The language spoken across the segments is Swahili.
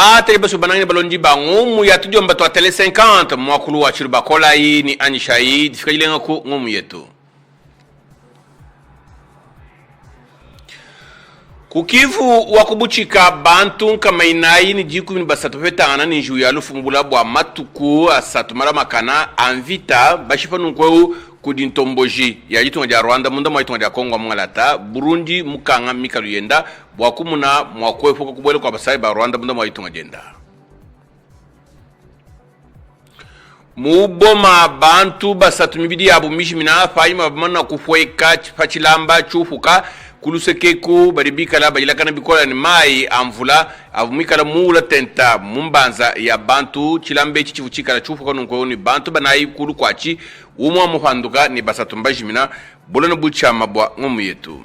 ba te ba su banani balonji ba ngumu ya tujo mba to tele 50 mwakulu wa chiruba kola hii ni Anishai difikajilenga ku ngumu yetu kukivu wakubuchika bantu kama inai ni jiku ni basatu fetana ni juu ya lufumbula bwa matuku asatu mara makana anvita bashifa nunkweu kudintomboji ya jitunga ja Rwanda munda mwa jitunga ja Kongo mwangalata Burundi mukanga mikalu yenda wakumuna mwakwefu kubwele kwa basai ba Rwanda munda mwa jitunga jenda muboma bantu basatu mibidi ya bumishi mina faima bamana kufweka pachilamba chufuka kulusekeku baribikala bajilakana bikola ni mai amvula avumikala mula tenta mumbanza ya bantu chilambe chichivuchikala chufuka nunko ni bantu banayi kulu kwachi umwa muhanduka ni basatu mbajimina bolana buchama bwa ngomu yetu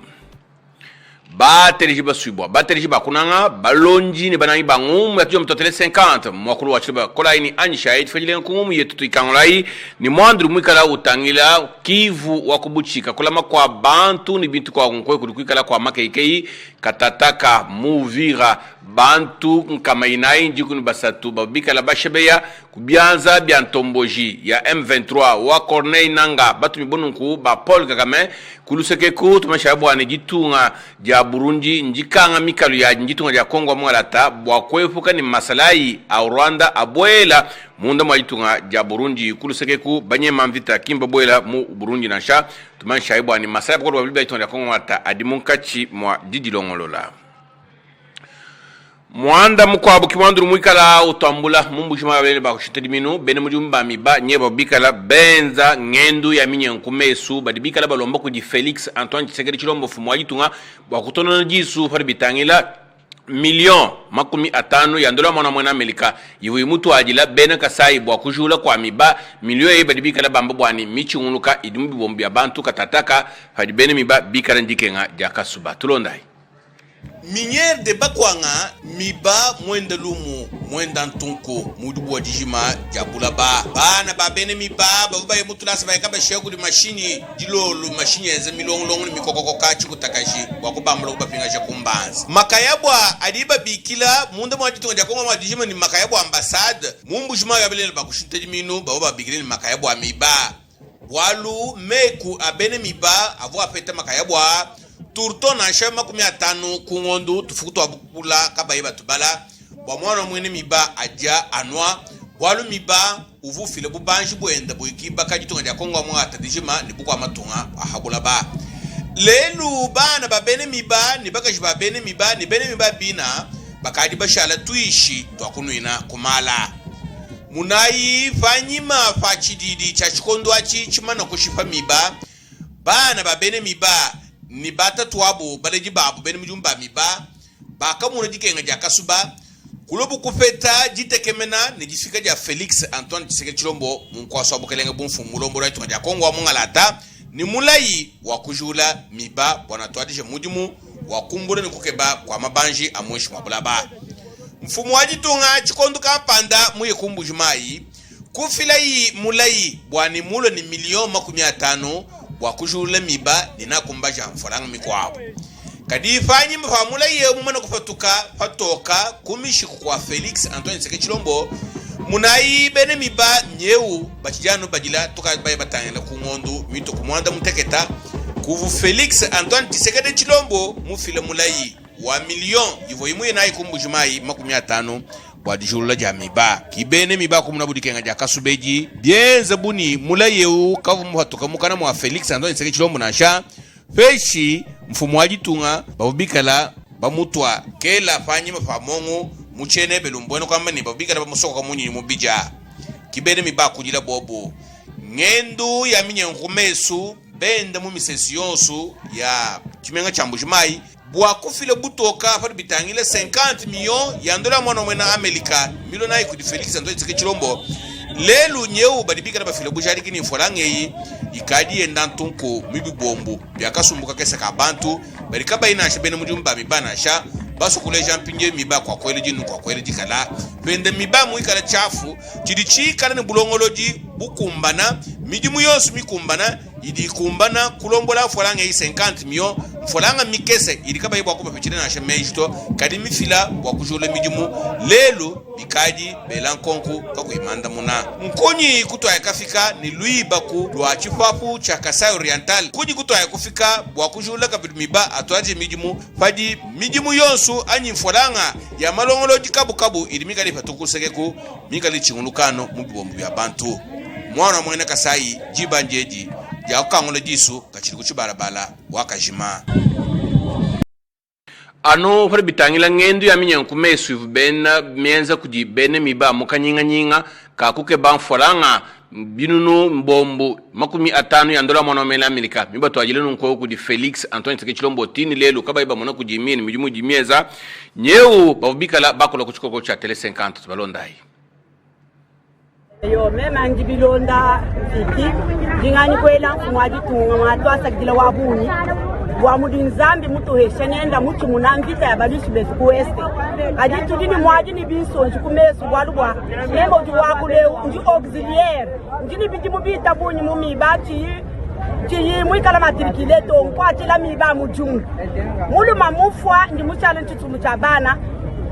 baterijiba suibwa baterijiba kunanga balonji ni banayi bangumu ya tujo mtotele 50 mwakulu wachiba kola ini Anishai tfajile ngumu yetu tuikangolai ni mwandru mwikala utangila kivu wakubuchika kulama kwa bantu ni bintu kwa ngunkwe kulikuikala kwa makeikei katataka muvira bantu nkama inai njiku ni basatu babikala bashebeya kubianza biantomboji ya M23 wa Corneille Nanga batu mibonunku ba Paul Kagame kulusekeku tumashabu anijitunga ja Burundi njikanga mikalu ya njitunga ja Kongo mwangalata bwakwefuka ni masalai au Rwanda abwela munda mwajitunga ja Burundi kulusekeku banye mamvita kimba bwela mu Burundi nasha tumashabu ani masalai kwa wabiba itunga ja Kongo mwangalata adimunkachi mwa didilongolola mwanda mukwabu kimwanduru mwikala utambula mumbushima babele bakushitediminu bene mujumba miba nyeba bikala benza ngendu ya minye nkumesu badibikala balomba kuji Felix Antoine Tshisekedi Chilombo fumwajitunga bakutona jisu faribitangila milion makumi atano ya dola mwana mwana Amerika yiwe mutu ajila bene kasai bwa kujula kwa miba milion ye badibikala bamba bwani michunguluka idumbi bombi ya bantu katataka fadibene miba bikala ndikenga jakasuba tulondai Minière de bakwanga miba mwenda lumu mwenda ntunku mudubu wa jijima jabula bana babene miba babuba ye mutulasa bayakaba shegu di mashini dilolu mashini eze milongolongo ni mikokoko kachi kutakashi wakubambula kubapinga jakumbanzi makayabwa adiba bikila munda mwajitunga jakonga mwadijima ni makayabwa ambasade mumbu jima yabelele bakushinte minu babuba bikile ni makayabwa miba walu meku abene miba avu apete makayabwa turto na shema 15 kungondu tufukutu abukula kabayiba tubala bwa mwana mwene miba aja anwa walu miba uvu file bubanji bwenda buikiba kajitunga ja Kongo mwa atadijima ni buku amatunga ahabula ba lelu bana babene miba ni bakajiba bene miba ni bene miba bina bakadi bashala tuishi twakunuina kumala munayi fanyima fachididi cha chikondwa chimana kushifa miba bana babene miba ni bata tuwabu baleji babu bene mjumba miba baka muna jikenga jakasuba kulobu kufeta jitekemena ni jifika ja Felix Antoine Tshisekedi Chilombo munkwaso abukelenga bumfu mulombo raitu ja Kongo wa mungalata ni mulayi wakujula miba bwana twadije mujimu wakumbule ni kukeba kwa mabanji amweshi mwabulaba mfumu wajitunga chikonduka panda muye kumbujumayi kufila yi mulayi bwani mulo ni milion 50 wakujula miba nina kumbaja mfaranga mikwabo kadi fanyi mfamula ye mumana kufatuka fatoka kumishi kwa Felix Antoine Tshisekedi Chilombo munayi bene miba nyeu bachijano bajila toka baye batangela kungondu mito kumwanda muteketa kuvu Felix Antoine Tshisekedi Chilombo mufile mulayi wa milion yivo imuye nayi kumbujumayi 50 wadijula jamiba kibene miba kumuna budikenga ja kasubeji bienza buni mulayeu kavu muhatoka mukana mwa Felix Antoine Tshisekedi Chilombo nasha feshi mfumu wajitunga babubikala bamutwa kela fanyi mafamongo muchene belumbweno kwamba ni babubikala bamusoko kwa munyi mubija kibene miba kujila bobo ngendu ya minye nkumesu benda mu misesiyonsu ya chimenga chambujimayi bwa kufile butoka fadi bitangile 50 million ya dola mwana mwena Amerika miliona yi kudi Felix Antoine Tshisekedi Chilombo lelu nyeu badibika na bafile bujari kini mfolange yi ikadi endantunko mibi bombo byakasumbuka kesa ka bantu barikaba inasha bene mujumba mibana sha baso kule jampinje miba kwa kweli jinu kwa kweli jikala pende miba muikala chafu chidichi kana ne bulongoloji bukumbana mijimu yosu mikumbana idi kumbana kulombola folanga yi 50 million folanga mikese idi kaba yibwa kuba pichina na shemejito kadi mifila bwa kujule mijimu lelo bikaji belankonku kakuimanda muna mkonyi kutwa yakafika ni lui baku lwa chipapu cha Kasai Oriental kunyi kutwa yakufika bwa kujula kabidu miba atuaje mijimu faji mijimu yonsu anyi folanga ya malongolo jikabu kabu idi mikali patukusekeku mikali chingulukano mubibombu ya bantu mwana mwene Kasai jibanjeji ya ukangolo jisu kachiri kuchibarabala wakajima ano pari bitangila ngendu ya minyanku mesu bena mienza kuji bene miba mukanyinga nyinga kakuke banfolanga binunu mbombu makumi atanu ya dola mwana mela Amerika miba tuajilenu nkweo kudi Felix Antoine Tshisekedi tini lelu kaba iba mwana kujimini mijumu jimieza nyeu babubikala bakola kuchukoko cha tele 50 tubalondai yo mema ngibilonda fiti jingani kwela mwaji tunga mwatwasa kila wabuni wa mudinzambi mutu heshenenda mutu munamvita ya balusu besu weste ajitu dini mwaji ni binso njukumesu walwa nembo juwakule nji auxiliaire njini biji mubita bunyi mumibati jiyi mwikala matrikileto mkwati la miba mujungu mulu mamufwa ndi muchala nchitumu chabana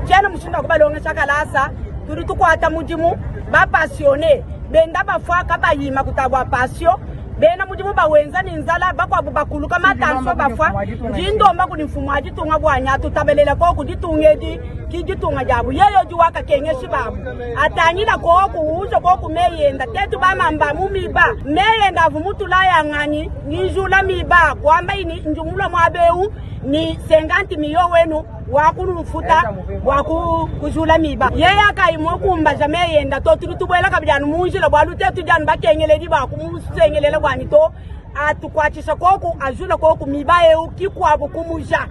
chena mshunda kubalonga chakalasa turi tukwata mujimu ba passione benda bafwa kabayima kutabwa passion bena mujimu bawenza ninzala bakwa bubakuluka matanso bafwa ndindomba kuni mfumu ajitunga bwanya tutabelela ko kuditungedi kijitunga jabu yeyo juwaka kenyeshi babu atanyila ko kuuzo ko kumeyenda tetu bamamba mumiba meyenda vumutula yangani ninjula miba kwamba ini njumula mwabeu ni 50 miliyo wenu wakurufuta wakujula miba yeye akaimwe kumba jameyenda to turutubwela kabijanu munjila bwalutetu janu bakengeledi bakumusengelela bwani to atukwachisha koku ajula koku miba eu kikwabo kumuja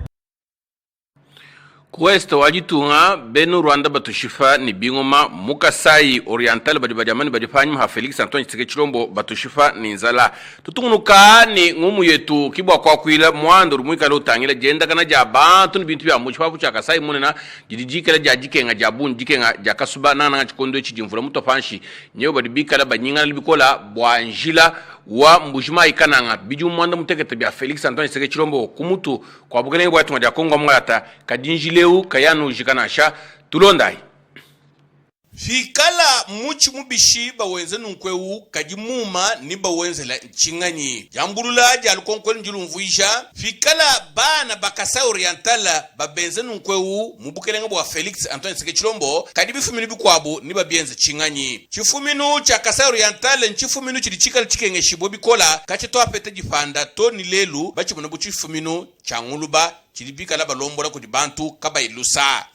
Kuesto wajitunga benu Rwanda batushifa ni bingoma Mukasai Oriental badibajamani badifanyim ha Felix Antoine Tshisekedi batushifa ni nzala tutungunuka ni ngumu yetu kibwa kwa kuila mwando rumwika lo tangila jenda kana jabantu ni bintu bya muchipapu cha Kasai munena jidijikela jajikenga jabun jikenga jakasuba nana chikondo chijimvula mutofanshi nyewe badibikala banyinga libikola bwanjila wa mbujima ikananga biju mwanda mutekete bya Felix Antoine Tshisekedi kumutu kwa bugene bwa tuma ja Kongo mwata kadinjileu kayanu jikanasha tulondai fikala muchi mubishi bawenze nunkweu kajimuma ni bawenze la nchingani jambulula jalukonkwe njulumvuisha fikala bana bakasa orientala babenze nunkweu mubukelenga bwa Felix Antoine Tshisekedi kadibifumini bikwabo ni babienze chingani chifuminu cha Kasai Orientala nchifuminu chilichikala chikenge shibo bikola kachitoa pete jifanda to ni lelu bachibona buchifuminu cha nguluba chilibikala balombola kudibantu kaba ilusa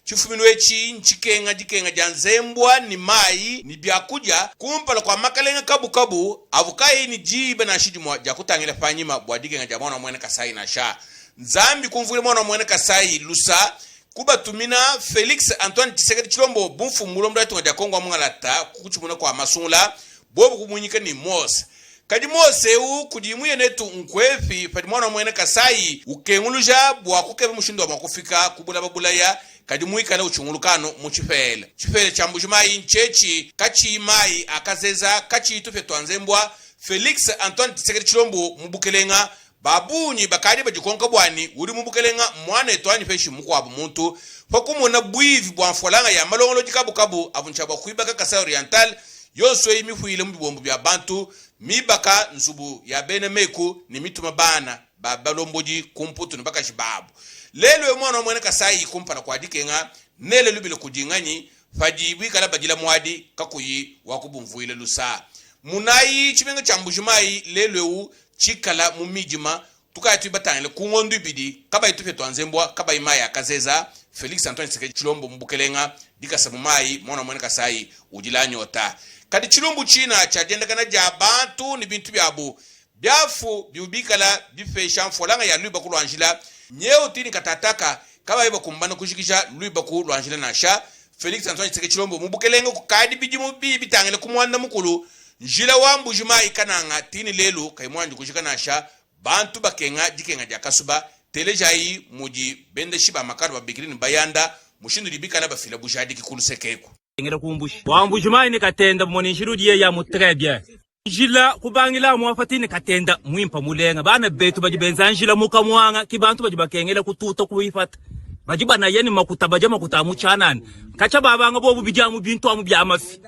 chifuminu echi nchikenga jikenga janzembwa ni mai ni byakuja kumpala kwa makalenga kabu avukai ni jiba na shijimwa jakutangile fanyima bwadikenga jamona mwene Kasai na sha nzambi kumvule mwana mwene Kasai lusa kuba tumina Felix Antoine Tshisekedi bumfu mulomdo etu ja Kongo mwangalata kukuchumuna kwa masungula bobu kumunyika ni Mose kadi Mose u kudimuye netu nkwefi pati mwana mwene Kasai ukenguluja bwa kukebe mushindo wa makufika kubula babulaya kadi muikala uchungulukano muchifele chifele cha mbujimai nchechi kachi imai akazeza kachi itufe twanzembwa Felix Antoine Tshisekedi mubukelenga babunyi bakadi bajikonka bwani uri mubukelenga mwana etwani feshi mukwabo muntu fakumuna bwivi bwa mfolanga ya malongolo jikabu avunchaba kuibaka Kasai Oriental yonso imifuile mbibombu bya bantu mibaka nzubu ya bene meku ni mituma bana babalomboji kumputu nibaka shibabu lelo mwana mwene Kasai kumpana kwa dikenga nele lubile kujinganyi fajibi kala bajila mwadi kakuyi wakubumvuile lusa munayi chimenga cha mbujimai lelo chikala mumijima tukati batangile kungondu bidi kaba itufe twanzembwa kaba imai akazeza Felix Antoine Tshisekedi mbukelenga dikasabu mai mwana mwene Kasai ujila nyota kadi chilumbu china cha jenda kana jabantu ni bintu byabu byafu biubikala bifesha mfolanga ya luiba kulwanjila nyeo tini katataka kaba iba kumbana kushikisha luiba kulwanjila na sha Felix Antoine Tshisekedi mubukelenga kukadi bijimu bitangile kumwanda mukulu njila wa mbujima ikananga tini lelu kaimwanji kushikana sha bantu bakenga jikenga jakasuba telejayi muji bende shiba makaru babikirini bayanda mushindu libikala bafila bujadi kikulu sekeko ngera kumbushi wambujima ni katenda moni shirudiye ya mu très bien Jila kubangila mwafatini katenda mwimpa mulenga bana betu bajibenza njila mukamwanga kibantu bajibakengela kututa kuifata bajiba na yeni makuta bajama kutamu chanani kacha babanga bobu bijamu bintu amu byamafi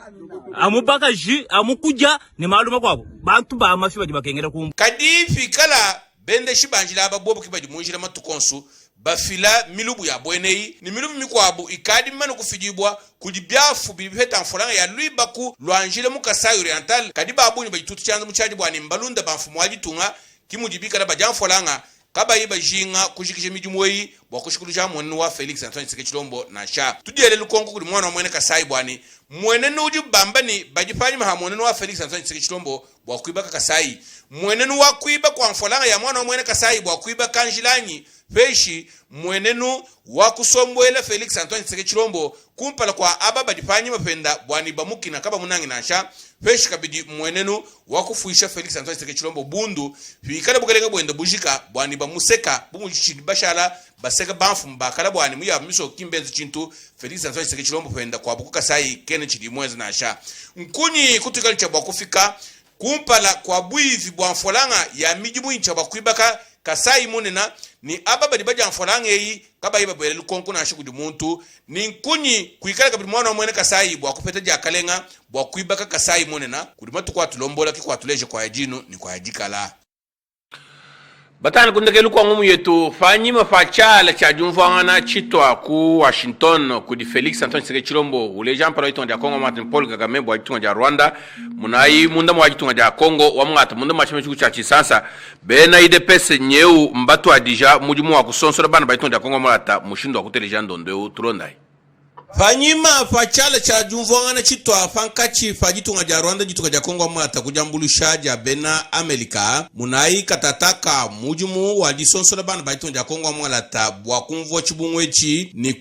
amubaka ji amukuja ni maluma kwabo bantu ba amafi bajibakengela ku kadifi kala bende shibanjila ababobu kibajimunjira matukonsu bafila milubu ya bwenei ni milubu mikwabu ikadi manu kufijibwa kujibyafu bibiheta mfulanga ya luibaku luanjile mukasai oriental kadi babu ni bajitutu chanza muchaji bwani mbalunda banfumu wajitunga kimujibika la bajamfulanga kaba iba jinga kujikishe mijumwei wakushikulusha mwenu wa Felix Antoine Tshisekedi Tshilombo na sha tudiele lukongo kuli mwana wa mwene kasai bwani mwenenu uji bambani bajipanyi maha mwenenu wa Felix Antoine Tshisekedi Tshilombo wakuibaka kasai mwenenu wakuiba kwa mfulanga ya mwana wa mwene kasai wakuiba kanjilanyi feshi mwenenu wakusombwele Felix Antoine Tshisekedi Tshilombo kumpala kwa aba bajipanyi mapenda bwani bamuki na kaba munangi na sha feshi kabidi mwenenu wakufuisha Felix Antoine Tshisekedi Tshilombo bundu fikale bukelenga bwenda bujika bwani bamuseka bumuchini bashala baseka banfu mbakala bwani muya miso kimbenzi chintu Felix Antoine Tshisekedi Tshilombo penda kwa buku kasai kene chidi mwezi na sha nkuni kutukali cha bwakufika kumpala kwa bwivi bwanfolanga ya mijimu incha bwakuibaka kasai munena ni ababa dibaja mfolanga yi kaba iba bwele lukonko na shukudi muntu ni nkunyi kuikala kabidi mwana mwene kasai bwakupeta jakalenga bwakuibaka kasai munena kudimatu kwa tulombola ki kwa tuleje kwa yajinu ni kwa yajikala batani kundekelu kwa ngumu yetu fanyima fachala cha jumvangana chitwa ku Washington ku di Felix Antoine Tshisekedi Tshilombo ule Jean Paul Itonga ja Kongo Martin Paul Kagame bwa Itonga ja Rwanda munai munda mwa Itonga ja Kongo wa mwata munda machime chuku cha Chisasa bena IDPS nyeu mbatu adija mujimu wa kusonsora bana ba Itonga ja Kongo mwata mushindo wa kuteleja ndondeu turondai fanyima fachala cha jumvangana chitwa fankachi fajitunga ja Rwanda jitunga ja Kongo mwata kujambulusha ja bena Amerika munai katataka mujimu wa disonsora bana ba Itonga ja Kongo mwata bwa kumvwa chibungwechi ni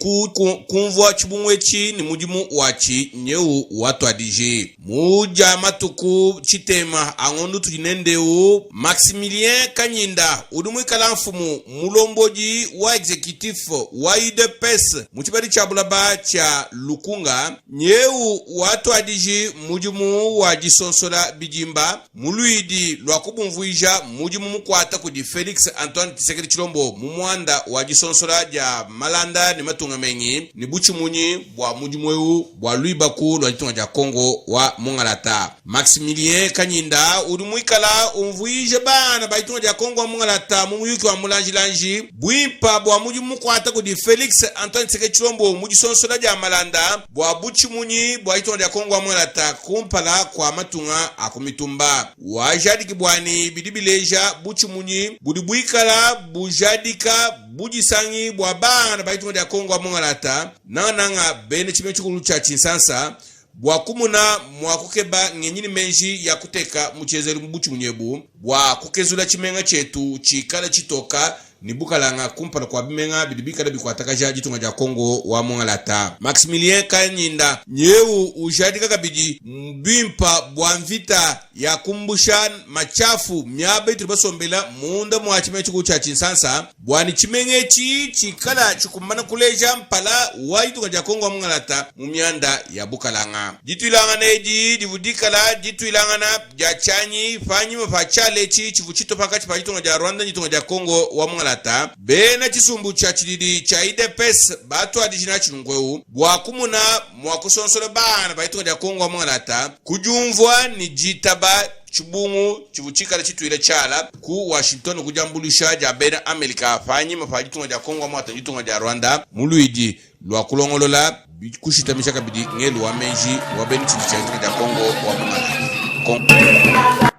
kumvwa chibungwechi ni mujimu wachi nyeu watu adije muja matuku chitema angondu tujinendeu Maximilien Kanyinda udumwi kalamfumu mulomboji wa executive wa IDPS muchibari cha bulaba cha Lukunga nyeu watu adiji mujimu wa jisonsola bijimba muluidi lwakubumvuija mujimu mkwata kudi Felix Antoine Tshisekedi Tshilombo mumwanda wa jisonsola ja Malanda ni matunga mengi ni buchi munyi bwa mujimu weu bwa luibaku lwa jitunga ja Kongo wa Mungalata Maximilien Kanyinda udumuikala umvuija bana ba jitunga ja Kongo wa Mungalata mumuyuki wa mulanjilanji bwimpa bwa mujimu mkwata kudi Felix Antoine Tshisekedi Tshilombo mujisonsola ja Malanda bwa buchi munyi bwa Itonga ja Kongo wa Mungalata kumpala kwa matunga akumitumba wajadiki bwani bidibileja buchi munyi budibuikala bujadika bujisangi bwa bana ba Itonga ja Kongo wa Mungalata nanga bene chime chukulu cha Chinsansa bwa kumuna mwakukeba ngenyini menji ya kuteka muchezeri mbuchi munyebu bwa kukezula chimenga chetu chikala chitoka ni bukalanga kumpala kwa bimenga bidibikala bikwataka jitunga ja Kongo wa Mungalata Maximilien Kanyinda nyeu ujadika kabidi mbimpa bwamvita ya kumbusha machafu myabe tulibasombela munda mwachime chuku cha Chinsansa bwani chimengechi chikala chukumana kuleja mpala wa jitunga ja Kongo wa Mungalata mumyanda ya bukalanga jituilanga neji divudikala jituilanga jachanyi fanyi mafachale chivuchito pakati pa jitunga ja Rwanda jitunga ja Kongo wa Mungalata bena chisumbu cha chididi cha IDPS batu adijina chilungweu bwakumuna mwakusonsora bana baitonga ja Kongo wa Mungalata kujumvwa ni jitaba chibungu chivuchikala chituile chala ku Washington kujambulisha ja bena Amerika fanyi mafajitunga ja Kongo wa Mungalata jitunga ja Rwanda muluidi lwa kulongolola kushitamisha kabidi ngelu wa menji wa beni chidi cha jitunga ja Kongo wa Mungalata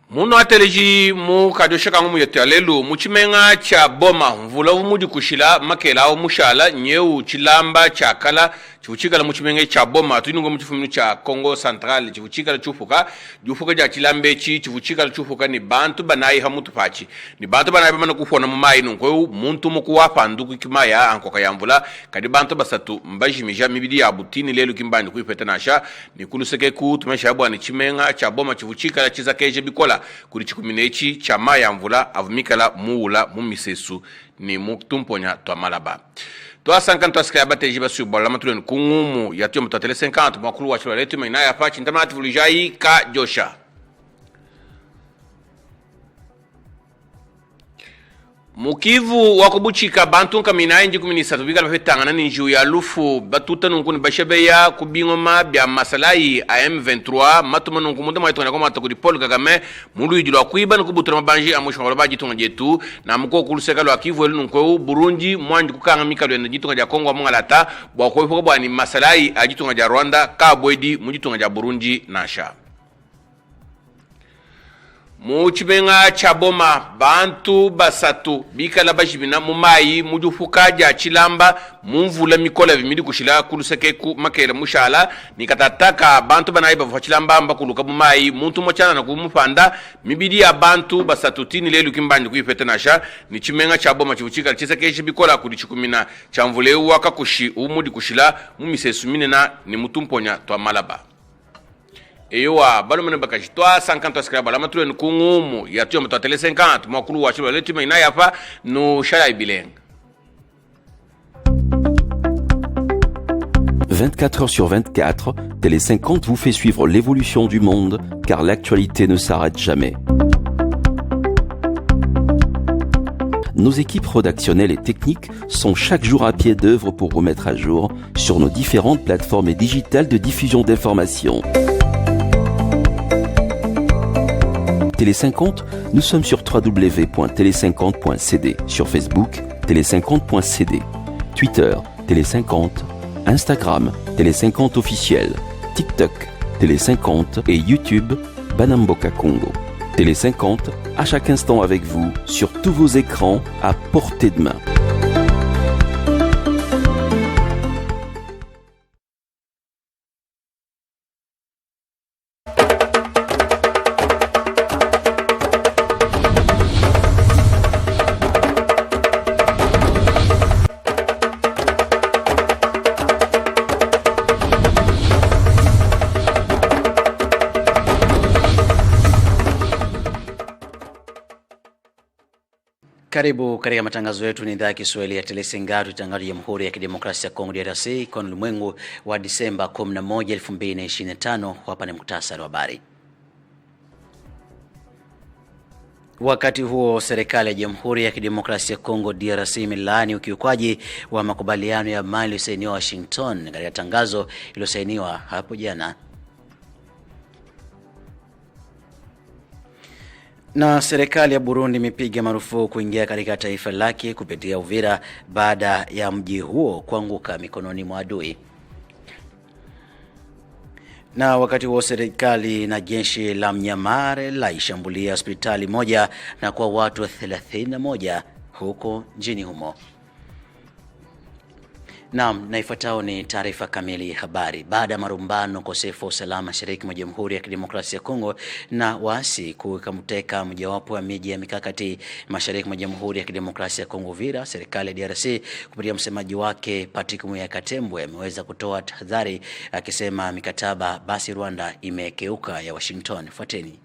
muno ateleji mu kadoshaka ngumu yetu alelu muchimenga cha boma mvula umudi kushila makela au mushala nyeu chilamba cha kala chivuchikala muchimenga cha boma tuinungo muchifuminu cha Kongo Central chivuchikala chufuka jufuka ja chilambe chivuchikala chufuka ni bantu banayi hamutu pachi ni bantu banayi bamana kufona mumayi nungo muntu mukuwapa nduku kimaya ankoka ya mvula kadi bantu basatu mbajimija mibidi ya butini lelu kimbani kuipeta nasha ni kuluseke ku tumesha yabwa ni chimenga cha boma chivuchikala chizakeje bikola kuri chikuminechi cha maya mvula avumikala muula mumisesu ni muktumponya twa malaba Toi 50 askari bateji basu bola matuleni kungumu ya tiyo mtatele 50 mwakulu wa chilo letu maina ya fachi ntamati vulijai ka Josha. Mukivu wakubuchika bantu nkamina inji kuminisatu bigala bafetanga nani njiu ya lufu batuta nunkuni bashabeya kubingoma bya masalai AM23 matuma nunkumuda mwaitona kwa matakudi Paul Kagame mundu yijilo akuiba nukubutura mabanji amusho ngolobaji tunga jetu na mko kuluseka lwa kivu elu nunkwe Burundi mwanji kukanga mikalo ya jitunga ja Kongo mwangalata bwakoifuka bwani masalai ajitunga ja Rwanda kabwedi mujitunga ja Burundi nasha. Muchibenga chaboma bantu basatu bikala bashibina mumayi mujufuka ja chilamba mumvula mikola vimidi kushila kuluseke ku makela mushala nikatataka bantu banayi bava chilamba amba kuluka mumayi muntu mochana na kumupanda mibidi ya bantu basatu tini lelu kimbandi kuifete nasha ni chimenga chaboma chivuchika chiseke bikola kudichikumina chamvule waka kushi umudi kushila mumisesu minena ni mutumponya twa malaba. Ewa balo mene bakaji toa 50 askari bala matulu ni kungumu ya tiyo mtatele 50 mwakulu wa chilo letu maina yapa no shala ibileng. 24 heures sur 24, Télé 50 vous fait suivre l'évolution du monde car l'actualité ne s'arrête jamais. Nos équipes rédactionnelles et techniques sont chaque jour à pied d'œuvre pour remettre à jour sur nos différentes plateformes et digitales de diffusion d'informations. Télé 50, nous sommes sur www.télé50.cd, sur Facebook, télé50.cd, Twitter, Télé 50, Instagram, Télé 50 officiel, TikTok, Télé 50 et YouTube, Banamboka Congo. Télé 50, à chaque instant avec vous, sur tous vos écrans, à portée de main. Karibu katika matangazo yetu, ni idhaa ya Kiswahili ya Télé 50 itangazo ya Jamhuri ya Kidemokrasia ya Kongo DRC kwa ulimwengu wa Disemba 11, 2025. Hapa ni muhtasari wa habari. Wakati huo serikali ya Jamhuri ya Kidemokrasia ya Kongo DRC imelaani ukiukwaji wa makubaliano ya amani yaliyosainiwa Washington katika tangazo iliyosainiwa hapo jana. Na serikali ya Burundi imepiga marufuku kuingia katika taifa lake kupitia Uvira baada ya mji huo kuanguka mikononi mwa adui. Na wakati huo serikali na jeshi la Mnyamare laishambulia hospitali moja na kwa watu 31 huko nchini humo. Naam, na ifuatayo ni taarifa kamili ya habari. Baada ya marumbano ukosefu wa usalama mashariki mwa Jamhuri ya Kidemokrasia ya Kongo na waasi kukamteka mojawapo ya miji ya mikakati mashariki mwa Jamhuri ya Kidemokrasia ya Kongo Uvira, serikali ya DRC kupitia msemaji wake Patrick Muyakatembo ameweza kutoa tahadhari akisema mikataba basi Rwanda imekeuka ya Washington. Fuateni.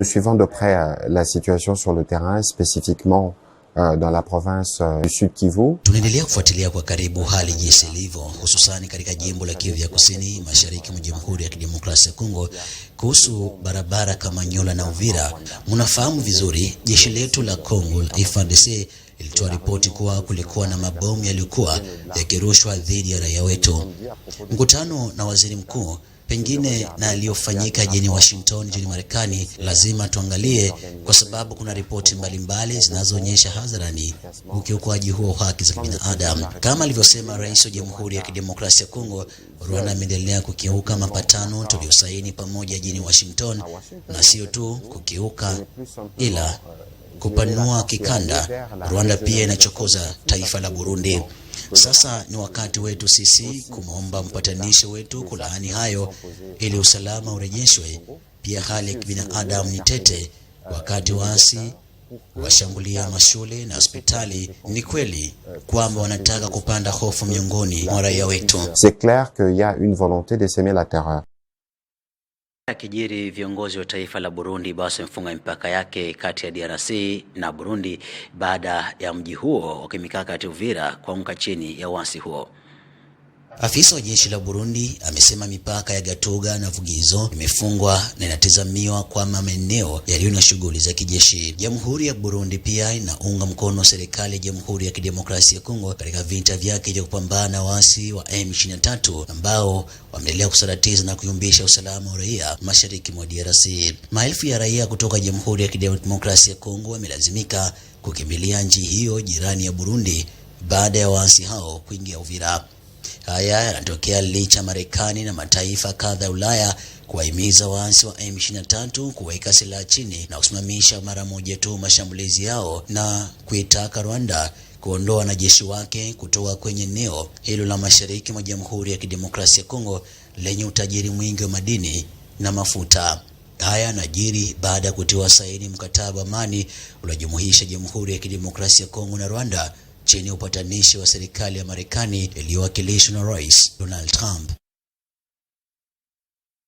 Suivant de près la situation sur le terrain, spécifiquement dans la province du Sud Kivu. Tunaendelea kufuatilia kwa karibu hali jinsi ilivyo, hususan katika jimbo la Kivu ya Kusini mashariki mwa Jamhuri ya Kidemokrasia ya Kongo. Kuhusu barabara kama Nyola na Uvira, mnafahamu vizuri jeshi letu la Kongo la FARDC ilitoa ripoti kuwa kulikuwa na mabomu yaliokuwa yakirushwa dhidi ya raia wetu. Mkutano na waziri mkuu pengine na aliyofanyika jijini Washington nchini Marekani lazima tuangalie, kwa sababu kuna ripoti mbalimbali zinazoonyesha hadharani ukiukwaji huo haki za binadamu. Kama alivyosema Rais wa Jamhuri ya Kidemokrasia ya Kongo, Rwanda imeendelea kukiuka mapatano tuliyosaini pamoja jijini Washington, na sio tu kukiuka ila kupanua kikanda. Rwanda pia inachokoza taifa la Burundi. Sasa ni wakati wetu sisi kumomba mpatanishi wetu kulaani hayo ili usalama urejeshwe. Pia hali ya kibinadamu ni tete wakati waasi washambulia mashule na hospitali. Ni kweli kwamba wanataka kupanda hofu miongoni mwa raia wetu. C'est clair qu'il y a une volonté de semer la terreur. yakijiri, viongozi wa taifa la Burundi basi mfunga mipaka yake kati ya DRC na Burundi baada ya mji huo wa kimikakati Uvira kuanguka chini ya uasi huo. Afisa wa jeshi la Burundi amesema mipaka ya Gatoga na Vugizo imefungwa na inatazamiwa kwa maeneo yaliyo na shughuli za kijeshi. Jamhuri ya Burundi pia inaunga mkono serikali ya Jamhuri ya Kidemokrasia ya Kongo katika vita vyake vya kupambana na waasi wa M23 ambao wameendelea kusaratiza na kuyumbisha usalama wa raia mashariki mwa DRC. Maelfu ya raia kutoka Jamhuri ya Kidemokrasia ya Kongo wamelazimika kukimbilia nchi hiyo jirani ya Burundi baada ya waasi hao kuingia Uvira. Haya yanatokea licha Marekani na mataifa kadha Ulaya kuwahimiza waasi wa M23 kuweka silaha chini na kusimamisha mara moja tu mashambulizi yao na kuitaka Rwanda kuondoa wanajeshi wake kutoka kwenye eneo hilo la mashariki mwa Jamhuri ya Kidemokrasia ya Kongo lenye utajiri mwingi wa madini na mafuta. Haya yanajiri baada ya kutiwa saini mkataba amani uliojumuisha Jamhuri ya Kidemokrasia ya Kongo na Rwanda chini ya upatanishi wa serikali ya Marekani iliyowakilishwa na Rais Donald Trump.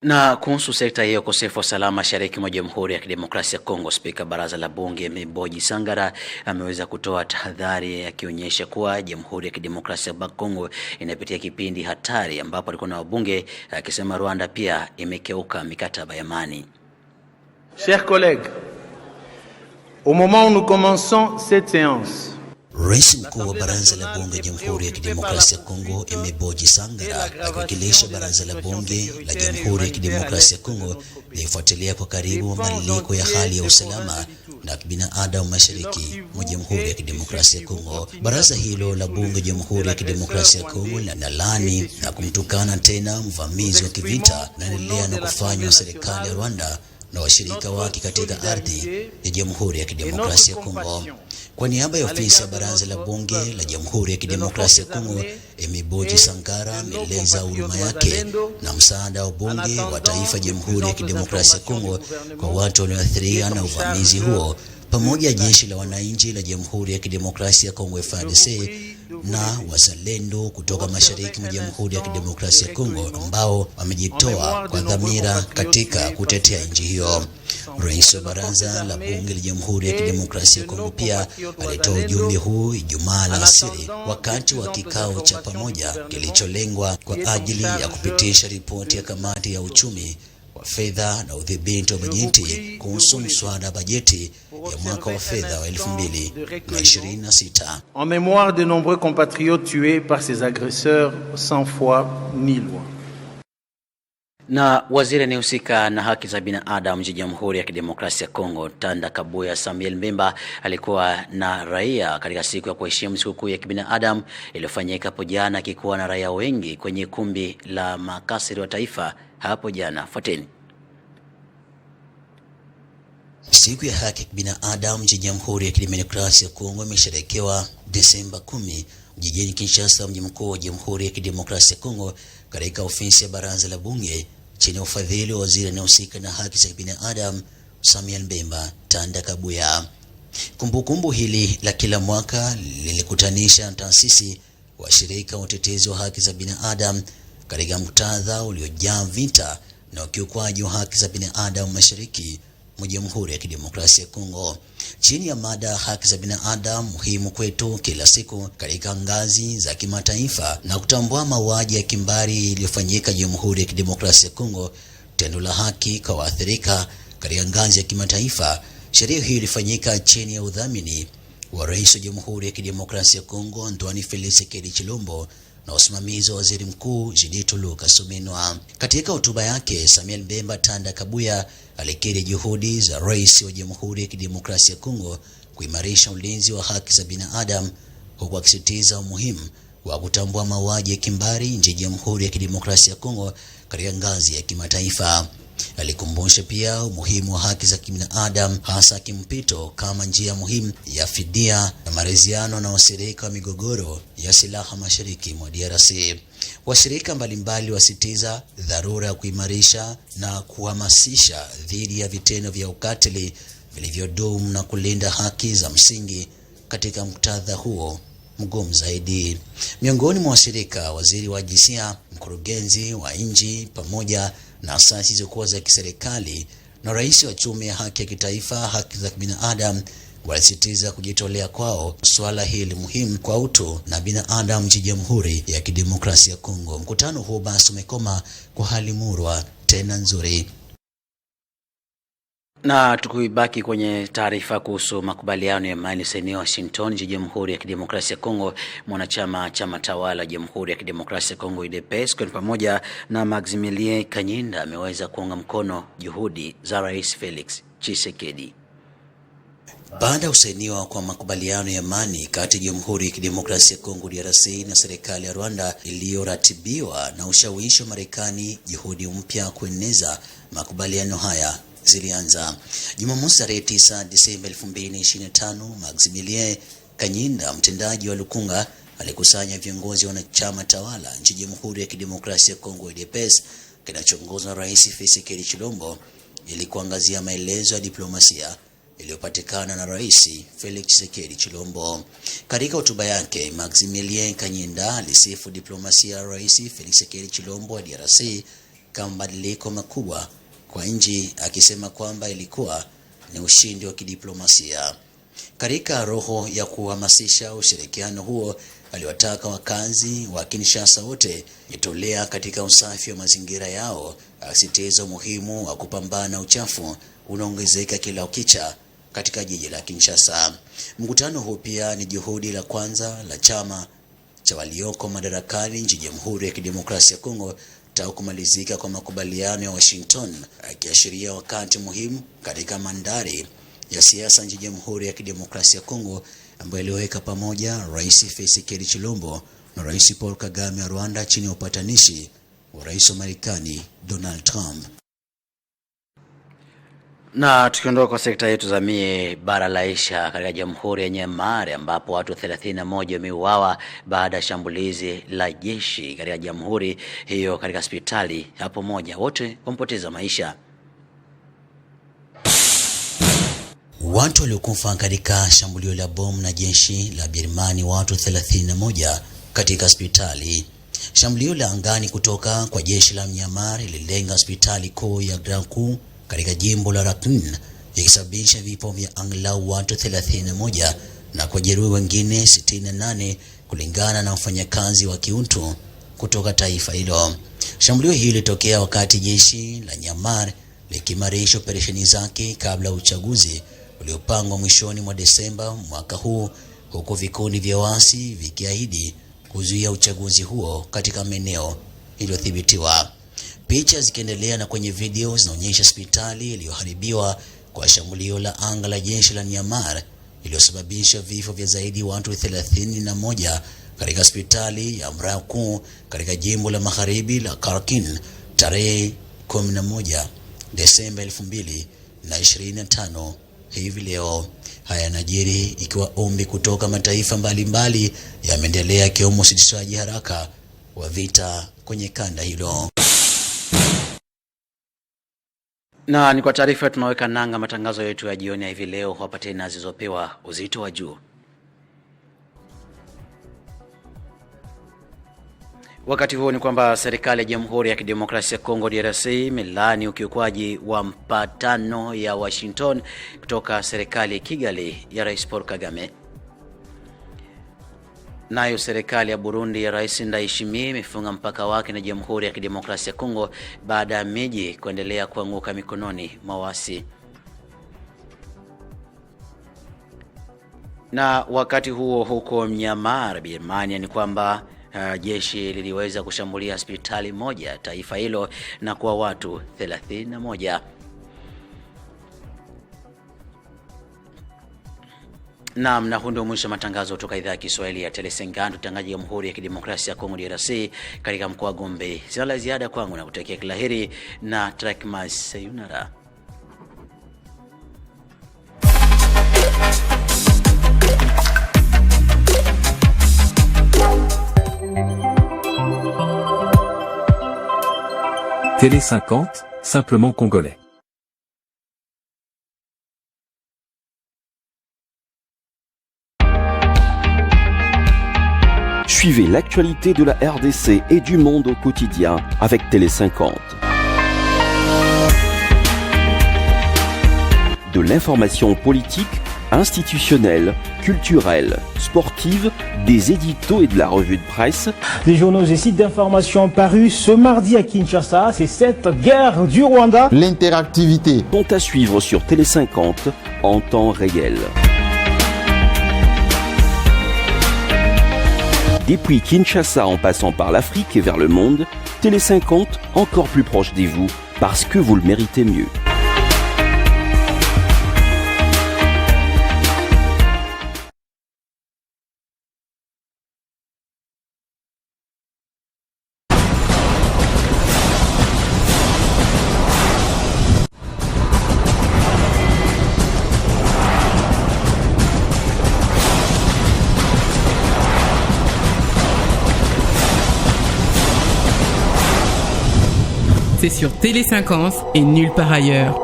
Na kuhusu sekta hiyo ukosefu wa salama mashariki mwa Jamhuri ya Kidemokrasia ya Kongo, Spika Baraza la Bunge Meboji Sangara ameweza kutoa tahadhari akionyesha kuwa Jamhuri ya Kidemokrasia ya Kongo inapitia kipindi hatari, ambapo alikuwa na wabunge akisema Rwanda pia imekeuka mikataba ya amani. Chers collègues, au moment où nous commençons cette séance, Rais mkuu wa Baraza la Bunge Jamhuri ya Kidemokrasia ya Kongo Meboji Sangara akiwakilisha Baraza la Bunge la Jamhuri ya Kidemokrasia ya Kongo lifuatilia kwa karibu mabadiliko ya hali ya usalama na kibinadamu mashariki mwa Jamhuri ya Kidemokrasia ya Kongo. Baraza hilo la Bunge Jamhuri ya Kidemokrasia ya Kongo linalaani na kumtukana tena mvamizi wa kivita na endelea na kufanywa serikali ya Rwanda na washirika wake katika ardhi ya Jamhuri ya Kidemokrasia ya Kongo. Kwa niaba ya ofisi ya Baraza la Bunge la Jamhuri ya Kidemokrasia ya Kongo, Meboji Sangara ameeleza huruma yake na msaada wa bunge wa taifa Jamhuri ya Kidemokrasia ya Kongo kwa watu walioathiriwa na uvamizi huo, pamoja jeshi la wananchi la Jamhuri ya Kidemokrasia ya Kongo FARDC na wazalendo kutoka mashariki mwa Jamhuri ya Kidemokrasia ya Kongo ambao wamejitoa kwa dhamira katika kutetea nchi hiyo. Rais wa Baraza la Bunge la Jamhuri ya Kidemokrasia ya Kongo pia alitoa ujumbe huu Ijumaa alasiri wakati wa kikao cha pamoja kilicholengwa kwa ajili ya kupitisha ripoti ya kamati ya uchumi wa fedha na udhibiti wa bajeti kuhusu mswada wa bajeti ya mwaka wa fedha wa 2026. En mémoire de nombreux compatriotes tués par ces agresseurs sans foi ni loi. Na waziri anayehusika na haki za binadamu nchini Jamhuri ya Kidemokrasia ya Kongo Tanda Kabuya Samuel Mbemba alikuwa na raia katika siku ya kuheshimu sikukuu ya kibinadamu iliyofanyika hapo jana, akikuwa na raia wengi kwenye kumbi la makasiri wa taifa hapo jana. Fuateni. Siku ya haki ya binadamu nchini Jamhuri ya Kidemokrasia ya Kongo imesherekewa Desemba 10 jijini Kinshasa, mji mkuu wa Jamhuri ya Kidemokrasia ya Kongo, katika ofisi ya Baraza la Bunge chini ya ufadhili wa waziri anayehusika na haki za binadamu Samuel Mbemba Tanda Kabuya. Kumbukumbu hili la kila mwaka lilikutanisha taasisi washirika wa utetezi wa haki za binadamu katika muktadha uliojaa vita na ukiukwaji wa haki za binadamu mashariki mwa Jamhuri ya Kidemokrasia ya Kongo. Chini ya mada haki za binadamu muhimu kwetu kila siku katika ngazi za kimataifa na kutambua mauaji ya kimbari iliyofanyika Jamhuri ya Kidemokrasia ya Kongo, tendo la haki kwa waathirika katika ngazi ya kimataifa, sherehe hii ilifanyika chini ya udhamini wa Rais wa Jamhuri ya Kidemokrasia ya Kongo Antoine Felix Tshisekedi Tshilombo na usimamizi wa Waziri Mkuu Judith Tuluka Suminwa. Katika hotuba yake, Samuel Mbemba Tanda Kabuya alikiri juhudi za Rais wa Jamhuri ya Kidemokrasia ya Kongo kuimarisha ulinzi wa haki za binadamu, huku akisisitiza umuhimu wa kutambua mauaji ya kimbari nchini Jamhuri ya Kidemokrasia ya Kongo katika ngazi ya kimataifa. Alikumbusha pia umuhimu wa haki za kibinadamu hasa kimpito kama njia muhimu ya fidia na maridhiano na washirika wa migogoro ya silaha mashariki mwa DRC. Washirika mbalimbali wasitiza dharura ya kuimarisha na kuhamasisha dhidi ya vitendo vya ukatili vilivyodumu na kulinda haki za msingi katika muktadha huo mgumu zaidi. Miongoni mwa washirika, waziri wa jinsia, mkurugenzi wa nchi pamoja na asasi zisizokuwa za kiserikali na rais wa Tume ya Haki ya Kitaifa, Haki za Binadamu walisitiza kujitolea kwao swala hili muhimu kwa utu na binadamu nchini Jamhuri ya Kidemokrasia ya Kongo. Mkutano huo basi umekoma kwa hali murwa tena nzuri. Na tukibaki kwenye taarifa kuhusu makubaliano ya amani saini Washington nchini Jamhuri ya Kidemokrasia ya Kongo, mwanachama chama tawala Jamhuri ya Kidemokrasia ya Kongo UDPS kwa pamoja na Maximilien Kanyinda ameweza kuunga mkono juhudi za Rais Felix Tshisekedi. Baada ya kusainiwa kwa makubaliano ya amani kati ya Jamhuri ya Kidemokrasia ya Kongo DRC na serikali ya Rwanda iliyoratibiwa na ushawishi wa Marekani, juhudi mpya kueneza makubaliano haya zilianza. Jumamosi tarehe 9 Disemba 2025, Maximilien Kanyinda, mtendaji wa Lukunga, alikusanya viongozi wa chama tawala nchini Jamhuri ya Kidemokrasia ya Kongo UDPS kinachoongozwa na Rais Tshisekedi Tshilombo ili kuangazia maelezo ya diplomasia iliyopatikana na Rais Felix Tshisekedi Tshilombo. Katika hotuba yake, Maximilien Kanyinda alisifu diplomasia ya Rais Felix Tshisekedi Tshilombo wa DRC kama mabadiliko makubwa kwa nchi, akisema kwamba ilikuwa ni ushindi wa kidiplomasia. Katika roho ya kuhamasisha ushirikiano huo, aliwataka wakazi wa Kinshasa wote jitolea katika usafi wa mazingira yao, akisisitiza umuhimu wa kupambana uchafu unaongezeka kila ukicha katika jiji la Kinshasa. Mkutano huu pia ni juhudi la kwanza la chama cha walioko madarakani nchini Jamhuri ya Kidemokrasia ya Kongo tangu kumalizika kwa makubaliano ya Washington, akiashiria wakati muhimu katika mandari ya siasa nchini Jamhuri ya Kidemokrasia ya Kongo ambayo iliweka pamoja Rais Tshisekedi Tshilombo na Rais Paul Kagame wa Rwanda chini ya upatanishi wa Rais wa Marekani Donald Trump. Na tukiondoka kwa sekta yetu za bara la Asia, katika Jamhuri ya Myanmar ambapo watu 31 wameuawa baada ya shambulizi la jeshi katika jamhuri hiyo katika hospitali hapo moja, wote wamepoteza maisha. Watu waliokufa katika shambulio la bomu na jeshi la Birmani watu 31 katika hospitali. Shambulio la angani kutoka kwa jeshi la Myanmar lililenga hospitali kuu ya Granku katika jimbo la Rakhine, ikisababisha vifo vya angalau watu 31 na kujeruhi wengine 68 kulingana na wafanyakazi wa kiutu kutoka taifa hilo. Shambulio hili lilitokea wakati jeshi la Myanmar likimarisha operesheni zake kabla uchaguzi uliopangwa mwishoni mwa Desemba mwaka huu, huku vikundi vya waasi vikiahidi kuzuia uchaguzi huo katika maeneo iliyothibitiwa. Picha zikiendelea na kwenye video zinaonyesha hospitali iliyoharibiwa kwa shambulio la anga la jeshi la Myanmar iliyosababisha vifo vya zaidi watu 31 katika hospitali ya Mraku katika jimbo la magharibi la Karakin tarehe 11 Desemba 2025 hivi leo. Haya yanajiri ikiwa ombi kutoka mataifa mbalimbali yameendelea ikiwemo usitishaji haraka wa vita kwenye kanda hilo. Na ni kwa taarifa tunaweka nanga matangazo yetu ya jioni hivi leo. Hapa tena zilizopewa uzito wa juu. Wakati huo ni kwamba serikali ya Jamhuri ya Kidemokrasia ya Kongo DRC imelaani ukiukwaji wa mpatano ya Washington kutoka serikali ya Kigali ya Rais Paul Kagame. Nayo serikali ya Burundi ya Rais Ndayishimiye imefunga mpaka wake na Jamhuri ya Kidemokrasia ya Kongo baada ya miji kuendelea kuanguka mikononi mwa waasi. Na wakati huo huko Myanmar, Birmania, ni kwamba jeshi liliweza kushambulia hospitali moja taifa hilo na kwa watu 31. Na mnahundo mwisho matangazo kutoka idhaa ya Kiswahili ya Telesenganto, tangaji Jamhuri ya Kidemokrasia ya Kongo DRC katika mkoa wa Gombe. Sina la ziada kwangu na kutakia kila heri na Trakmas Sayonara. Télé 50, simplement congolais. Suivez l'actualité de la RDC et du monde au quotidien avec Télé 50. de l'information politique, institutionnelle, culturelle, sportive, des éditos et de la revue de presse. Des journaux et sites d'information parus ce mardi à Kinshasa, c'est cette guerre du Rwanda. L'interactivité sont à suivre sur Télé 50 en temps réel. Depuis Kinshasa en passant par l'Afrique et vers le monde, Télé 50 encore plus proche de vous parce que vous le méritez mieux. C'est sur Télé 50 et nulle part ailleurs.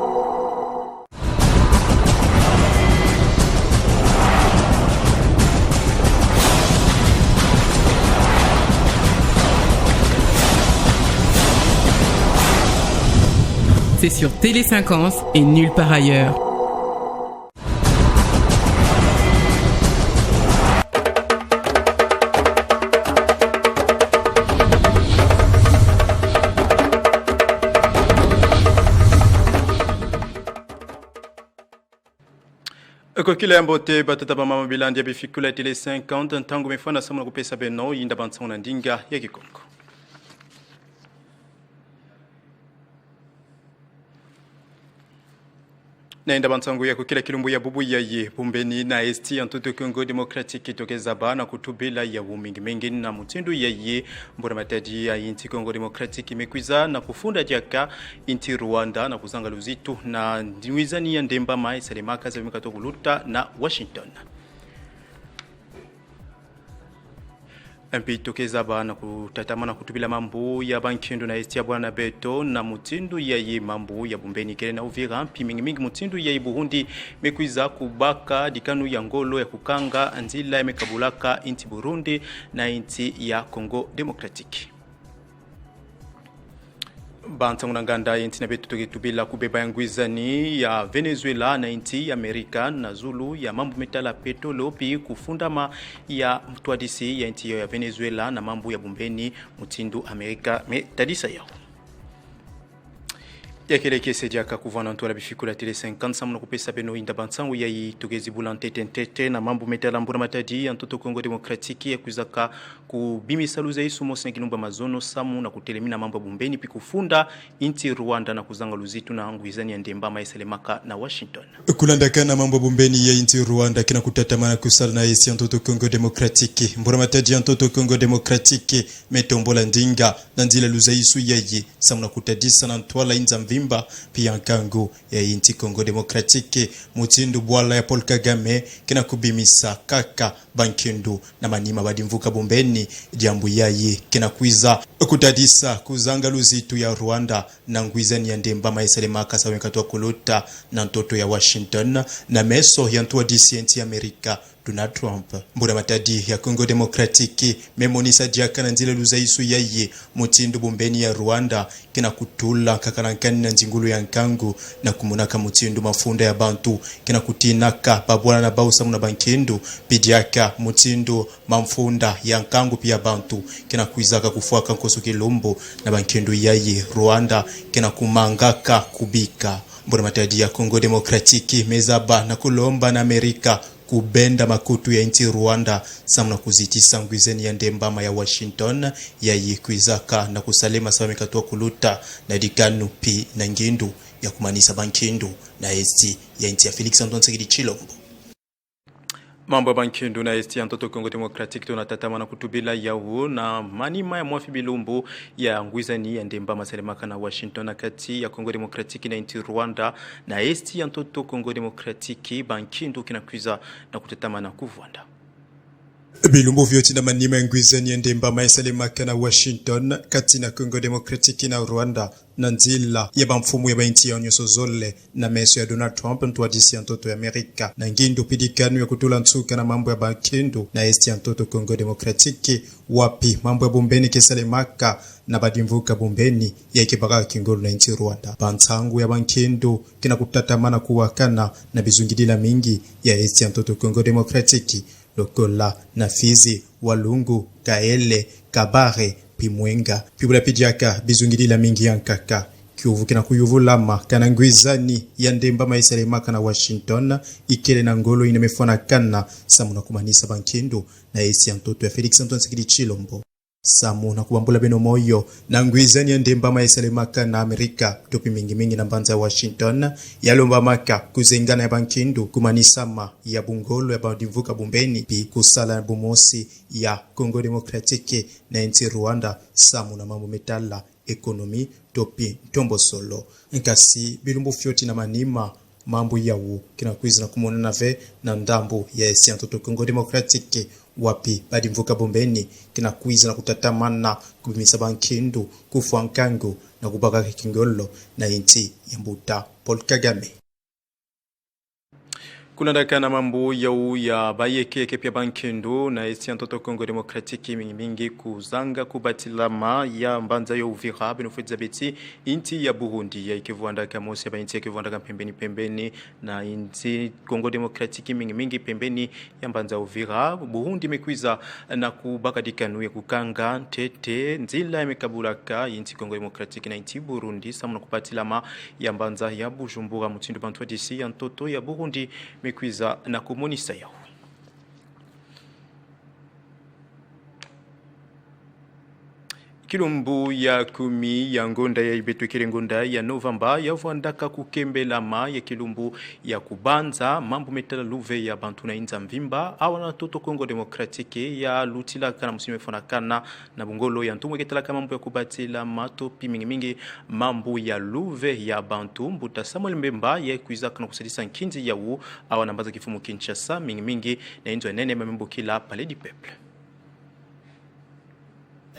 C'est sur Télé 50 et nulle part ailleurs. Kwa kile ambote batata ba mama bilandi ya bifikula Tele 50 ntangu mefana samu na kupesa beno yinda bantsana na ndinga ya Kikongo. Naenda bantangu ya kukila kilumbu ya bubu ya ye bumbeni na esti antoto Congo Democratique tokeza bana kutubila ya wumingi mengi na mutindu ya ye mbora matadi ya inti Congo Democratique imekwiza na kufunda jaka inti Rwanda na kuzanga luzitu na ndiwizani ya ndemba mai salemaka za mikato kuluta na Washington. MP tokeza bana kutatamana kutubila mambo ya bankindu na esti ya bwana Beto na mutindu ya ye mambo ya bumbeni kele na Uvira mpi mingi mutindu ya Burundi mekwiza kubaka dikanu ya ngolo ya kukanga anzila ya mekabulaka inti Burundi na inti ya Congo Democratique. Bantanguna nganda inti na betu tugitubila kubeba yangwizani ya Venezuela na inti ya Amerika na Zulu ya mambo metala petrolo pi kufundama ya mtuadisi ya inti ya Venezuela na mambo ya bumbeni mutindu Amerika metadisa yao. Ya kele kese diaka kuvana ntola bifikula Tele 50 samu kupesa beno inda bansangu ya itugezi bulante tentete na mambo metala mbura matadi antoto Congo Democratique ya kuzaka kubimisa luza isu mo 5 numba mazono samu na kutelemina mambo bumbeni pi kufunda inti Rwanda na kuzanga luzitu na ngwizani ya ndemba maiselemaka na Washington. Kulandaka na mambo bumbeni ya inti Rwanda kina kutatamana kusala na esi antoto Congo Democratique mbura matadi antoto Congo Democratique metombola ndinga na ndila luza isu ya ye samu na kutadisa na ntwala inza vimba pia nkango ya inti Congo Democratique mutindu bwala ya Paul Kagame kina kubimisa kaka bankindu na manima badimvuka bombeni jambu yaye kina kwiza kutadisa kuzanga luzitu ya Rwanda na ngwizani ya ndemba maiselemaka sawe katwa kulota na ntoto ya Washington na meso ya ntuwa disienti Amerika Donald Trump mbura matadi ya Congo Democratique memonisa diaka na nzile luza isu yaye mutindu bombeni ya Rwanda kina kutula kakarankani na nzingulu ya nkangu na kumunaka mutindu mafunda ya bantu kina kutinaka babwana na bausa muna bankindu pidiaka mutindu mafunda ya nkangu pia bantu kina kuizaka kufuaka nkosu kilumbu na bankindu yaye Rwanda kina kumangaka kubika mbura matadi ya Congo Democratique mezaba na kulomba na Amerika kubenda makutu ya inti Rwanda samna kuzitisa ngwizeni ya ndembama ya Washington ya yikwizaka na kusalema sawa mikatua kuluta na diganu pi na ngindu ya kumanisa bankindu na esti ya inti ya Felix Antoine Tshisekedi Tshilombo. Mambo ya bankindu na esti ya ntoto Congo Democratique tunatatama na kutubila yahu na manima ya mwafi bilumbu ya ngwizani ya ndemba maselemaka na Washington na kati ya Congo Democratique na inti Rwanda na esti ya ntoto Congo Democratique bankindu kinakwiza na kutatama na kuvwanda. Bilumbu vyoti na manima ngwizani ya ndemba maesale maka na Washington kati na Congo Democratique na Rwanda na nzila ya bamfumu ya bainti ya onyoso zole na meso ya Donald Trump ntuwa disi ya ntoto ya Amerika na ngindu pidikanu ya kutula ntuka na mambo ya bankendo na esti ya ntoto Congo Democratique wapi mambo ya bumbeni kesale maka na badimvuka bumbeni ya ikibaka kingolo na inti Rwanda. Bantangu ya bankendo kina kutatamana kuwakana na bizungidila mingi ya esti ya ntoto Congo Democratique Lokola na Fizi, Walungu, Kaele, Kabare, Pimwenga, Pibula Pijaka, bizungidila mingi ya nkaka. Kiuvu kina kuyuvulama, kana ngwizani ya ndemba maisale maka na Washington, ikele na ngolo inemefona kana, samu na kumanisa bankendo, na esi ya ntoto ya Felix Antoine Tshisekedi Tshilombo. Samu na kubambula beno moyo na ngwizani ya ndemba maisale maka na Amerika topi mingi na mbanza Washington yalomba maka kuzengana ya bankindu kumanisama ya bungolo ya bandivuka bumbeni pi kusala bumosi ya Congo Democratique na inti Rwanda samu na mambo metala ekonomi topi ntombo solo nkasi bilumbu fyoti na manima mambo yawu kina kwizi na kumona nave na ndambu ya esi ya ntoto Congo Democratique wapi badi mvuka bombeni kina kwizi na kutatamana kubimisa bankindu kufuankangu na kubaka kingolo na inti ya mbuta Paul Kagame. Kuna dakana mambo ya bayeke pia bankendo na esi ya ntoto Congo Democratique mingi kuzanga kubatilama ya mbanza ya Uvira benufuza beti inti ya Burundi ya ikivuanda kamosi ya inti ya ikivuanda pembeni na inti Congo Democratique mingi pembeni ya mbanza Uvira. Burundi mekwiza na kubakadikanu ya kukanga tete nzila ya mekabulaka inti Congo Democratique na inti Burundi samu na kubatilama ya mbanza ya Bujumbura mutindo bantwa disi ya ntoto ya Burundi mekwiza na kumonisa yao. Kilumbu ya 10 ya ngonda ya Ibetwekele ngonda ya Novemba ya vuandaka kukembelama ya kilumbu ya kubanza mambo metala luve ya bantu na inza mvimba awana toto Congo Democratique ya lutila kana musime fonakana na bungolo ya ntumwe ketala kama mambo ya kubatila matopi mingi mambo ya luve ya bantu mbuta Samuel Mbemba ya kuiza kana kusadisa nkinzi ya wu awana mbaza kifumu Kinshasa mingi na inzo nene mamembo kila Palais du Peuple.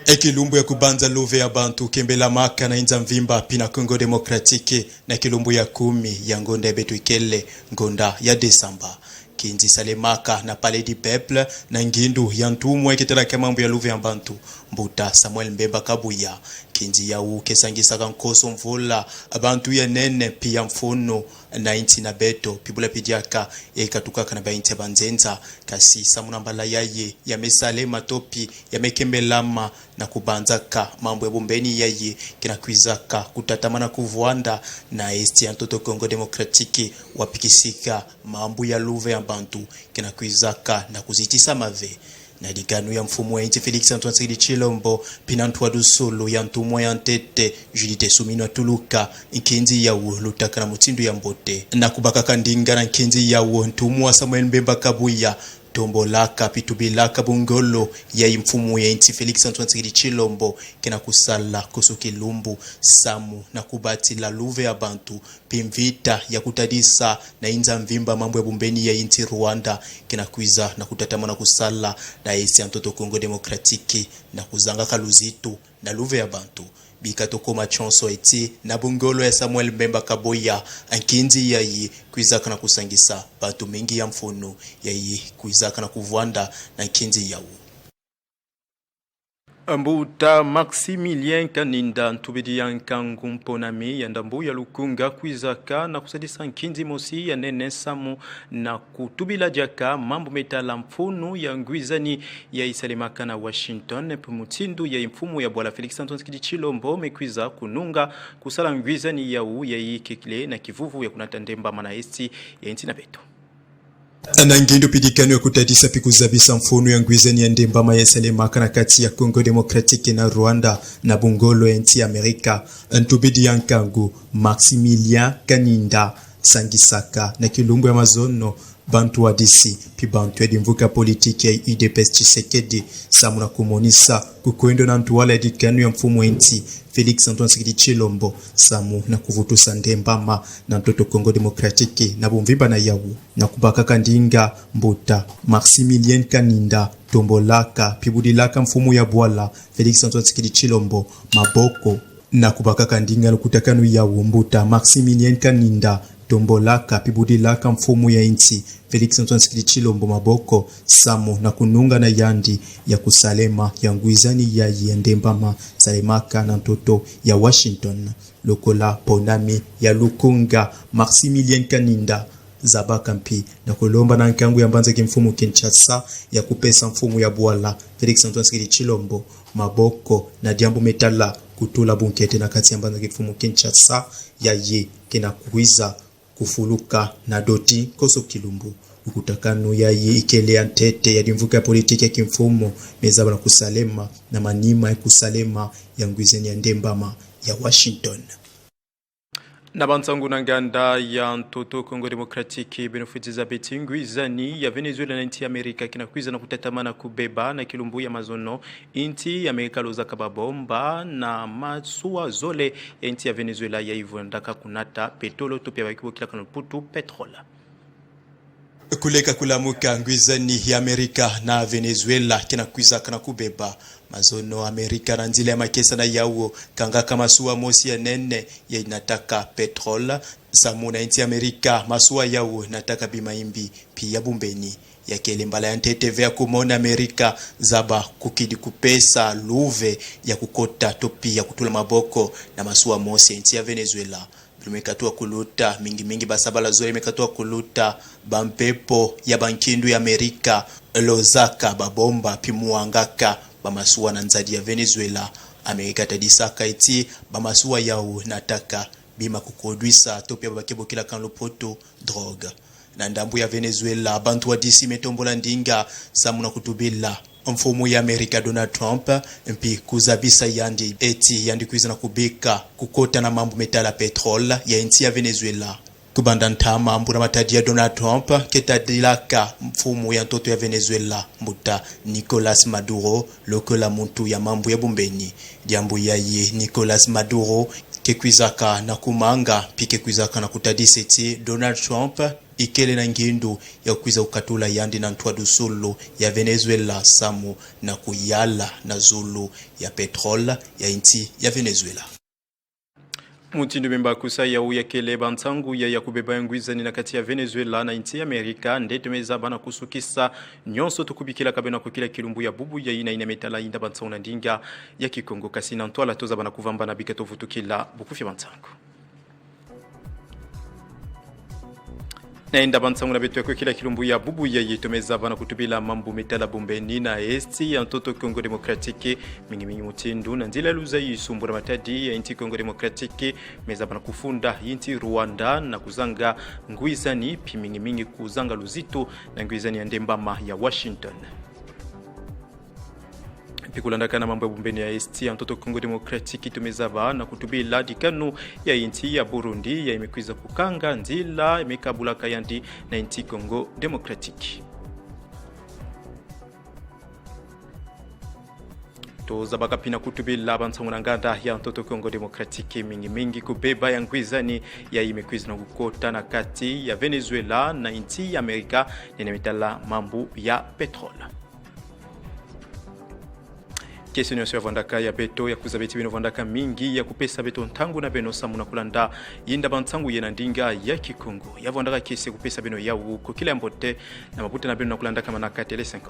Ekilumbu ya kubanza luve ya bantu kembela maka na inza mvimba pina Congo Democratique na kilumbu ya 10 ya ngonda ya Betwekele ngonda ya Desamba. Kinzi salemaka na Palais du Peuple na ngindu ya ntumwe kitela kamambo ya luve ya bantu mbuta Samuel Mbemba Kabuya. Kinzi ya ukesangisa kankoso mvula abantu ya nene pia mfuno na inti na beto pibula pidiaka ya ikatukaka na bainti ya banzenza kasi samuna mbala yaye ya mesale matopi ya mekembelama na kubanzaka mambo ya bumbeni yaye kinakwizaka kutatamana kuvuanda na esti ya ntoto Congo Democratique wapikisika mambo ya luve ya bantu kinakwizaka na kuzitisa mave. Na diganu ya mfumu wa inti Felix Antoine Tshisekedi Tshilombo pinantwa dusolo ya ntumwa ya ntete Judite Suminwa Tuluka nkinzi ya lutaka na mutindu ya mbote na kubaka kandinga na nkinzi ya ntumwa Samuel Mbemba Kabuya tombolaka pitubilaka bungolo ya mfumu ya inti Felix Antoine Tshisekedi Tshilombo kena kusala kusukilumbu samu na kubatila luve ya bantu pimvita ya kutadisa na inza mvimba mambo ya bumbeni ya inti Rwanda kena kuiza na kutatamana kusala na esi ya ntoto Congo Democratique na kuzanga kaluzitu na luve ya bantu bikatoko machonso eti na bungolo ya Samuel Mbemba Kabuya ankinzi yayi kuizaka na kusangisa batu mingi ya mfuno yayi kuizaka na kuvuanda na nkinzi yawu. Mbuta Maximilien Kaninda ntubidi ya nkangu mponami ya ndambu ya lukunga kuizaka na kusadisa nkinzi mosi ya nene samu na kutubila jaka mambo metala mfunu ya ngwizani ya isalemaka na Washington pumutindu ya mfumu ya bwala Felix Antoine Tshisekedi Tshilombo mekwiza kununga kusala ngwizani ya u ya ikekile na kivuvu ya kunatandemba manaesti ya inti na beto. Anangindo pidikano ya kutadisa pikuzabisa mfunu ya ngwizeni ya ndemba mayesele makana kati ya Congo Democratique na Rwanda na bungolo ya nti Amerika. Ntubidi ya nkangu Maximilien Kaninda sangisaka na kilumbu ya mazono bantu wa DC pi bantu ya dimvuka politiki ya UDPS Tshisekedi samuna kumonisa kukwendo na ntuwala ya dikanu ya mfumu enti Felix Antoine Tshisekedi Tshilombo samu na kuvutusa ndembama na ntoto Kongo Demokratiki na bumvimba na yawu na kubakaka ndinga mbuta Maximilien Kaninda tombolaka pibudilaka mfumu ya bwala Felix Antoine Tshisekedi Tshilombo maboko na kubakaka ndinga lukutakanu yawu mbuta Maximilien Kaninda tombolaka pibudilaka mfumu ya inti Felix Antoine Tshisekedi Tshilombo maboko samu na kununga na yandi ya kusalema ya nguizani ya yendembama salemaka na ntoto ya Washington lokola ponami ya lukunga Maximilien Kaninda zabaka mpi na kulomba na nkangu ya mbanza kimfumu Kinshasa ya kupesa mfumu ya bwala Felix Antoine Tshisekedi Tshilombo maboko na diambo metala kutula bunkete na kati ya mbanza kimfumu Kinshasa ya ye kena kuiza kufuluka na doti koso kilumbu ukutakano ya ye ikelea ntete ya dimvuka ya politiki ya kimfumo mezaba na kusalema na manima ya kusalema ya nguizeni ya ndembama ya Washington. Na bantangu na nganda ya ntoto Kongo Demokratiki benefitiza betingwizani ya Venezuela na inti Amerika kinakuiza na kutatamana kubeba na kilumbu ya mazono inti Amerika loza kababomba na masua zole ya inti ya Venezuela ya hivyo ndaka kunata petrolo tupia wakiwa kila kanuputu petrola. Kuleka kulamuka ngwizani ya Amerika na Venezuela kinakuiza kana kubeba mazono Amerika na nzile ya makesa na yao kanga kama suwa mosi ya nene ya inataka petrol samuna inti Amerika masuwa yao nataka bimaimbi pia bumbeni ya kele mbala ya ntete vya kumona Amerika zaba kukidi kupesa luve ya kukota topi ya kutula maboko na masuwa mosi ya inti ya Venezuela mekatua kuluta mingi basabala zoe mekatua kuluta bampepo ya bankindu ya Amerika lozaka babomba pimuangaka bamasuwa na nzadi ya Venezuela Amerika tadisaka iti bamasuwa yao nataka bima kukodwisa topia babakebo kila kanlo poto droga na ndambu ya Venezuela bantu wa DC metombola ndinga samuna kutubila mfumu ya Amerika Donald Trump mpi kuzabisa yandi eti yandi kuiza na kubeka kukota na mambu metala petrol ya inti ya Venezuela kubanda ntama mbura matadi ya Donald Trump ketadilaka mfumu ya ntoto ya Venezuela mbuta Nicolas Maduro lokola muntu ya mambu ya bumbeni diambu ya ye Nicolas Maduro kekwizaka na kumanga pike kwizaka na kutadiseti Donald Trump ikele na ngindu ya kwiza ukatula yandi na ntwa dusulu ya Venezuela samu na kuyala na zulu ya petrol ya inti ya Venezuela. Mutindo memba kusaya uya kele bantangu ya kubeba ngwizani na kati ya Venezuela na inti Amerika ndete mezaba na kusukisa nyonso tukubikila kabena kukila kilumbu ya bubu ya ina inametala inda bantangu na ndinga ya Kikongo kasi na ntwala toza bana kuvamba na bikato vutukila bukufya bantangu. Na inda bantangu na betu ya kukila kilumbu ya bubu ya yitomeza bana kutubila mambu metala bumbeni na esti ya ntoto Kongo Demokratiki mingi mutindu na nzila luza yisumbura matadi ya inti Kongo Demokratiki meza bana kufunda inti Rwanda na kuzanga nguizani pi mingi kuzanga luzito na nguizani ya ndembama ya Washington. Pikulandaka na mambo ya bumbeni ya ST ya ntoto Kongo Demokratiki tumezaba na kutubila dikanu ya inti ya Burundi ya imekwiza kukanga nzila imekabulaka yandi na inti Kongo Demokratiki. Toza baka pina kutubila bantangu na nganda ya ntoto Kongo Demokratiki mingi kubeba ya ngwizani ya imekwiza na kukota na kati ya Venezuela na inti ya Amerika nenemetala mambu ya petrola. Kesho ya vandaka ya beto ya kuzabeti bino vandaka mingi ya kupesa beto ntangu na beno samu na kulanda yinda bantangu yena ndinga ya Kikongo ya vandaka kesi kupesa beno ya uko kila mbote na mabuta na beno na kulanda kama na katele 50.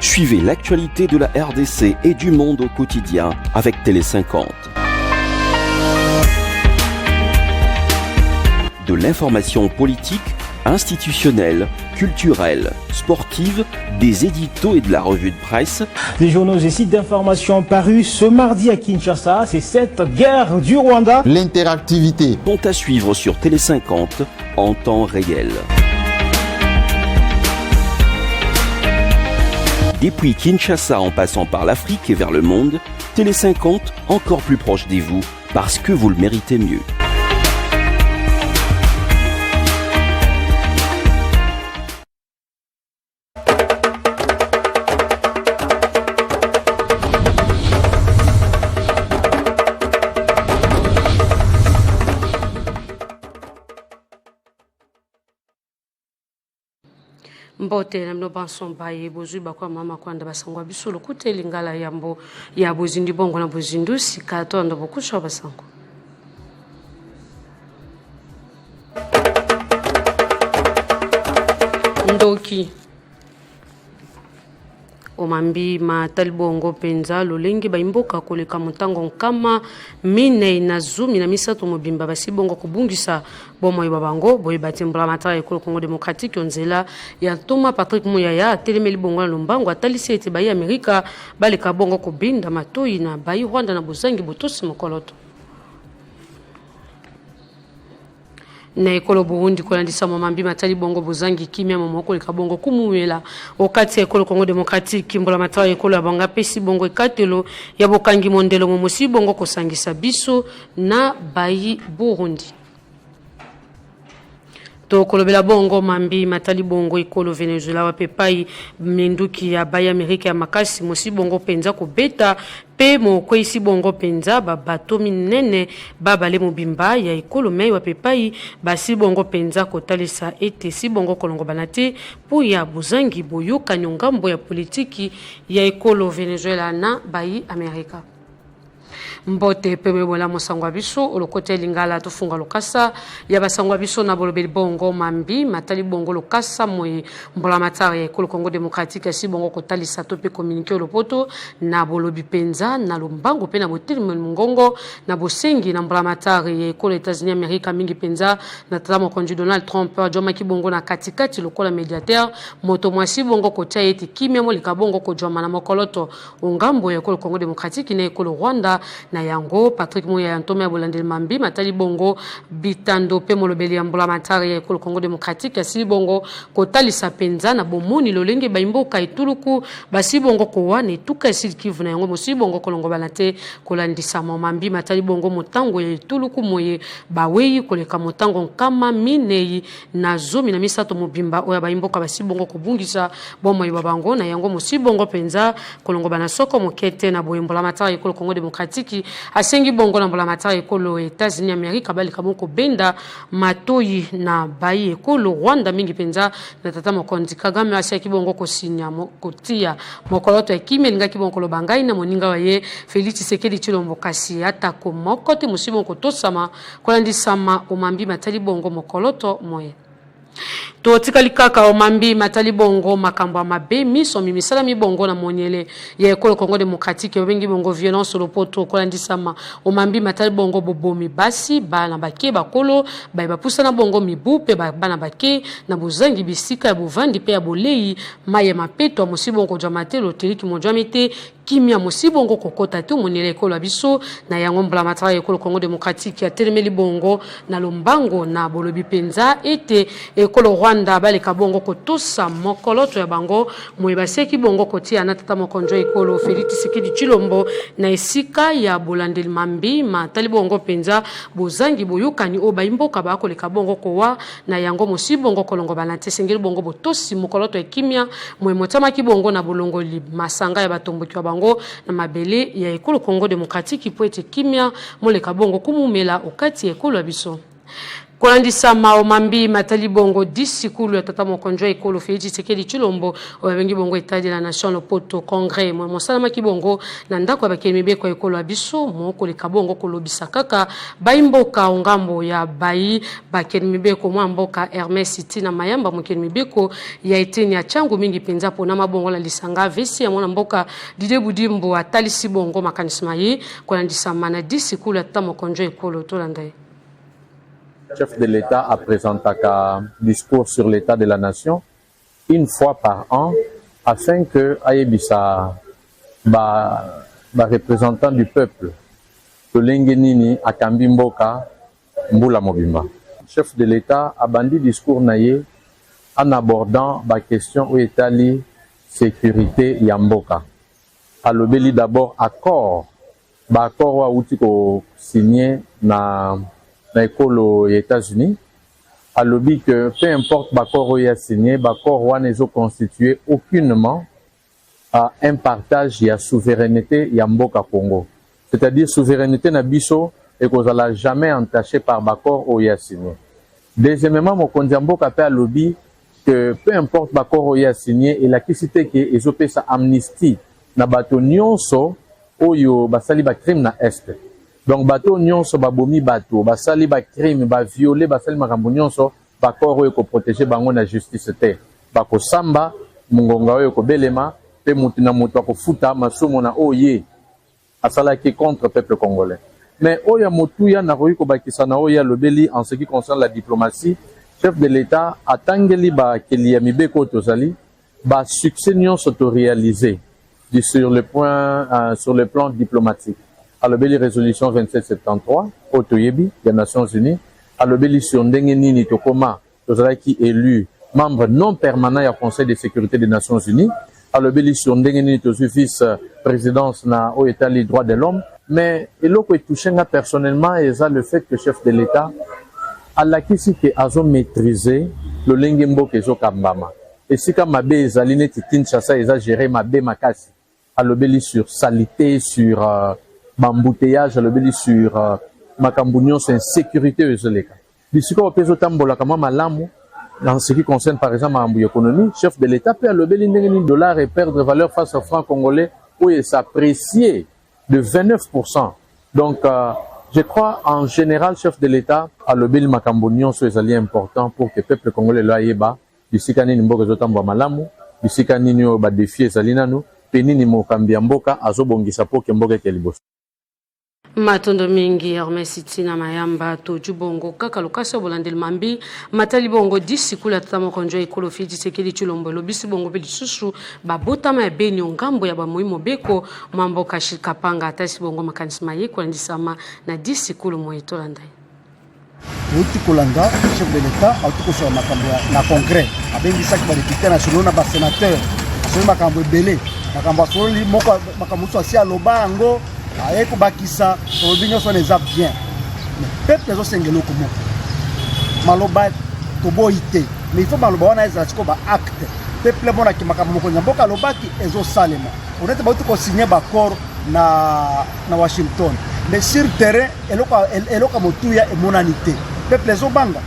Suivez l'actualité de la RDC et du monde au quotidien avec Télé 50. De l'information politique, institutionnelle, culturelle, sportive, des éditos et de la revue de presse. Des journaux et sites d'information parus ce mardi à Kinshasa, c'est cette guerre du Rwanda. L'interactivité sont à suivre sur Télé 50 en temps réel. Depuis Kinshasa en passant par l'Afrique et vers le monde, Télé 50, encore plus proche de vous, parce que vous le méritez mieux. Mbote na mno banson baye bozui bakwa mama kwanda basangwa bisulu kuteli ngala yambo ya bozindi bongo na bozindu sikato ndo bokusha basango ndoki omambi matali bongo penza lolengi baimboka koleka mutango nkama mine na zumi na misato mobimba basi bongo kubungisa bomo babango boye batimbla matara ekolo Congo démocratique onzela ya Thomas Patrick Muyaya telemeli bongo na lombango atalisi ete bayi Amerika baleka bongo kubinda matoi na bayi Rwanda na bozangi botosi mokoloto na ekolo Burundi kolandisa mamambi matali bongo bozangi kimia momoko leka bongo kumuwela okati ekolo Congo démocratique mbola matara ekolo ya banga pesi bongo ekatelo ya bokangi mondelo momosi bongo kosangisa biso na bayi Burundi to kolobela bongo mambi matali bongo ekolo Venezuela wa pepai menduki ya bayi Amerika ya makasi mosi bongo penza kubeta pe moko isi bongo penza babato minene babale mobimba ya ekolo mei wa pepai basi bongo penza kotalisa ete si bongo kolongo banate po ya buzangi boyoka nyongambo ya politiki ya ekolo Venezuela na bayi Amerika mbote pewe bola mosangwa biso olokote lingala tofunga lokasa ya basangwa biso na bolobeli bongo mambi matali bongo lokasa moye mbola matari ekolo Congo démocratique si bongo kotalisa to pe communiquer lopoto na bolobi penza na lombango pe na boteli mongongo na bosengi na mbola matari ekolo États-Unis Amerika mingi penza na tamo konju Donald Trump joma ki bongo na katikati lokola médiateur moto mwasi bongo kotia eti kimia mo likabongo ko joma na mokoloto ongambo ekolo Congo démocratique na ekolo Rwanda na yango Patrick Muyaya Antome Abulandel Mambi matali bongo bitando pe molobeli ya mbola matari ya ekolo Congo démocratique asi bongo kotalisa penza na bomoni lolenge baimboka etuluku basi bongo kowane tuka esili Kivu na yango mosi bongo kolongo banate kolandisa Mambi matali bongo motango ya etuluku moye baweyi koleka motango nkama minei na zomi na misato mobimba oya baimboka basi bongo kobungisa bomo babango na yango mosi bongo penza kolongo banasoko mokete na boyembola matari ya ekolo Congo démocratique asengi bongo na mbola matari ekolo États-Unis Amerika bali kaboko benda matoi na bayi ekolo Rwanda mingi penza na tata mokonzi Kagame asiaki bongo kosinya kotia mokoloto ya kimia linga kibongo lobangai na moninga wa ye Félix Tshisekedi Tshilombo kasi ata ko mokote musibo kotosama kolandisama omambi matali bongo mokoloto moye to tikali kaka omambi matali bongo makambo mabe miso mimisala mi bongo na monyele ya ekolo Congo démocratique bengi bongo violence lopoto kolandisama omambi matali bongo bobomi basi bana bake bakolo bapusa na bongo mibu pe bana bake na buzangi bisika ya buvandi pe ya bolei maye mapeto musibongo jamatelo teliki monjamete kimia musibongo kokota tu monele ekolo abiso na yango mbla matara ekolo Congo démocratique ya telemeli bongo na lombango na bolobi penza ete ekolo Rwanda bale kabongo kotosa mokoloto ya bango moyebaseki bongo kotia na tata mokonjo ekolo Félix Tshisekedi Tshilombo na esika ya bolandeli mambi matali bongo penza bozangi boyukani o baimboka ba koleka bongo kowa na yango musibongo kolongo balante sengeli bongo botosi mokoloto ya kimia moyemotama ki bongo na bolongo li masanga ya batomboki wa bango na mabele ya ekolo Congo démocratique po ete kimia moleka bongo kumumela okati ekolo ya biso kolandisa maomambi matali bongo disikulu ya tata mokonjo ekolo Félix Tshisekedi Tshilombo obengi bongo état de la nation le poto congrès mo mosala ki bongo na ndako ya bakemi beko ekolo abiso moko le kabongo kolobisa kaka baimboka ongambo ya bayi bakemi beko mo mboka Hermes City na mayamba mokemi beko ya eteni ya changu mingi penza pona mabongo la lisanga vesi ya mona mboka Dide Budimbo atalisi bongo makanisma ye kolandisa mana disikulu ya tata mokonjo ekolo tolandaye. Le chef de l'État a présenté un discours sur l'état de la nation une fois par an afin que Ayebisa, représentant du peuple, Tolengenini Akambimboka Mbula Mobimba. Le chef de l'État a bandi discours naïe en abordant la question où est allée sécurité Yamboka. A l'obéli d'abord accord accord wa outi ko signé na école aux États-Unis. A lobby que peu importe l'accord qui a signé, l'accord n'est constitué aucunement à un partage de souveraineté ya mboka Congo. C'est-à-dire souveraineté na biso et qu'on n'a jamais entaché par l'accord qui a signé. Deuxièmement, mon kondiamboka pe a lobby que peu importe l'accord qui a signé et la cité qui est ezopé sa amnistie na bato nyonso oyo basali ba crime na est. Donc bato nyonso babomi bato basali ba crime ba violer basali makambo nyonso bakoro oyo ko protéger bango na justice te bako samba mungonga oyo ko belema pe mutu na mutu ko futa masumo na oye asala ki contre peuple congolais. Mais oya motuya na royi ko bakisa na oya lobeli en ce qui concerne la diplomatie, chef de l'État atangeli ba kelia mibeko tozali ba succès nyonso to réaliser sur le plan diplomatique. À l'obéli résolution 2773 au Toyebi des Nations Unies, à l'obéli sur Ndengenini Tokoma, qui élu membre non permanent du Conseil de sécurité des Nations Unies, à l'obéli sur Ndengenini vice-présidence na au État les droits de l'homme, mais il a touché personnellement et ça le fait que le chef de l'État a l'acquis que a maîtrisé le lengembo kezo kambama. Et si comme mabe ezaline Kinshasa eza géré mabe makasi, à l'obéli sur salité, sur embouteillage à l'obéli sur Makambunion, c'est insécurité aux élèves. D'ici qu'on peut tambola comme malamu dans ce qui concerne par exemple l'économie, chef de l'État peut à l'obéli $, et perdre valeur face au franc congolais où il s'apprécier de 29%. Donc je crois en général chef de l'État à l'obéli Makambunion c'est important pour que le peuple congolais l'aïeba d'ici quand il mboka zotambo malamu d'ici quand il ba défier zalinanu penini mokambia mboka azobongisa po ke mboka keliboso. Matondo mingi Hermes Tina Mayamba toju bongo kaka lokasa bolandel mambi matali bongo 10 sikula tatamo konjo ekolo fiti sekeli chulombo lobisi bongo pe lisusu babota ma beni ngambo ya bamoimo beko mambo kashika panga atasi bongo makanisma yeko ndisama na 10 sikulu moito landai. Uti kolanga chef de l'État auto sur makambo na congrès abengi sak ba député nationaux na ba sénateur sur makambo belé makambo soli moko makambo so asia loba ngo aeko bakisa obinyo so les a bien mais peuple zo sengelo komo maloba toboité mais il faut maloba wana eza tiko ba acte peuple bona ki makambo moko nyamboka lobaki ezo salema onete ba ko signer ba accord na Washington mais sur terrain eloka motuya e monanité peuple zo banga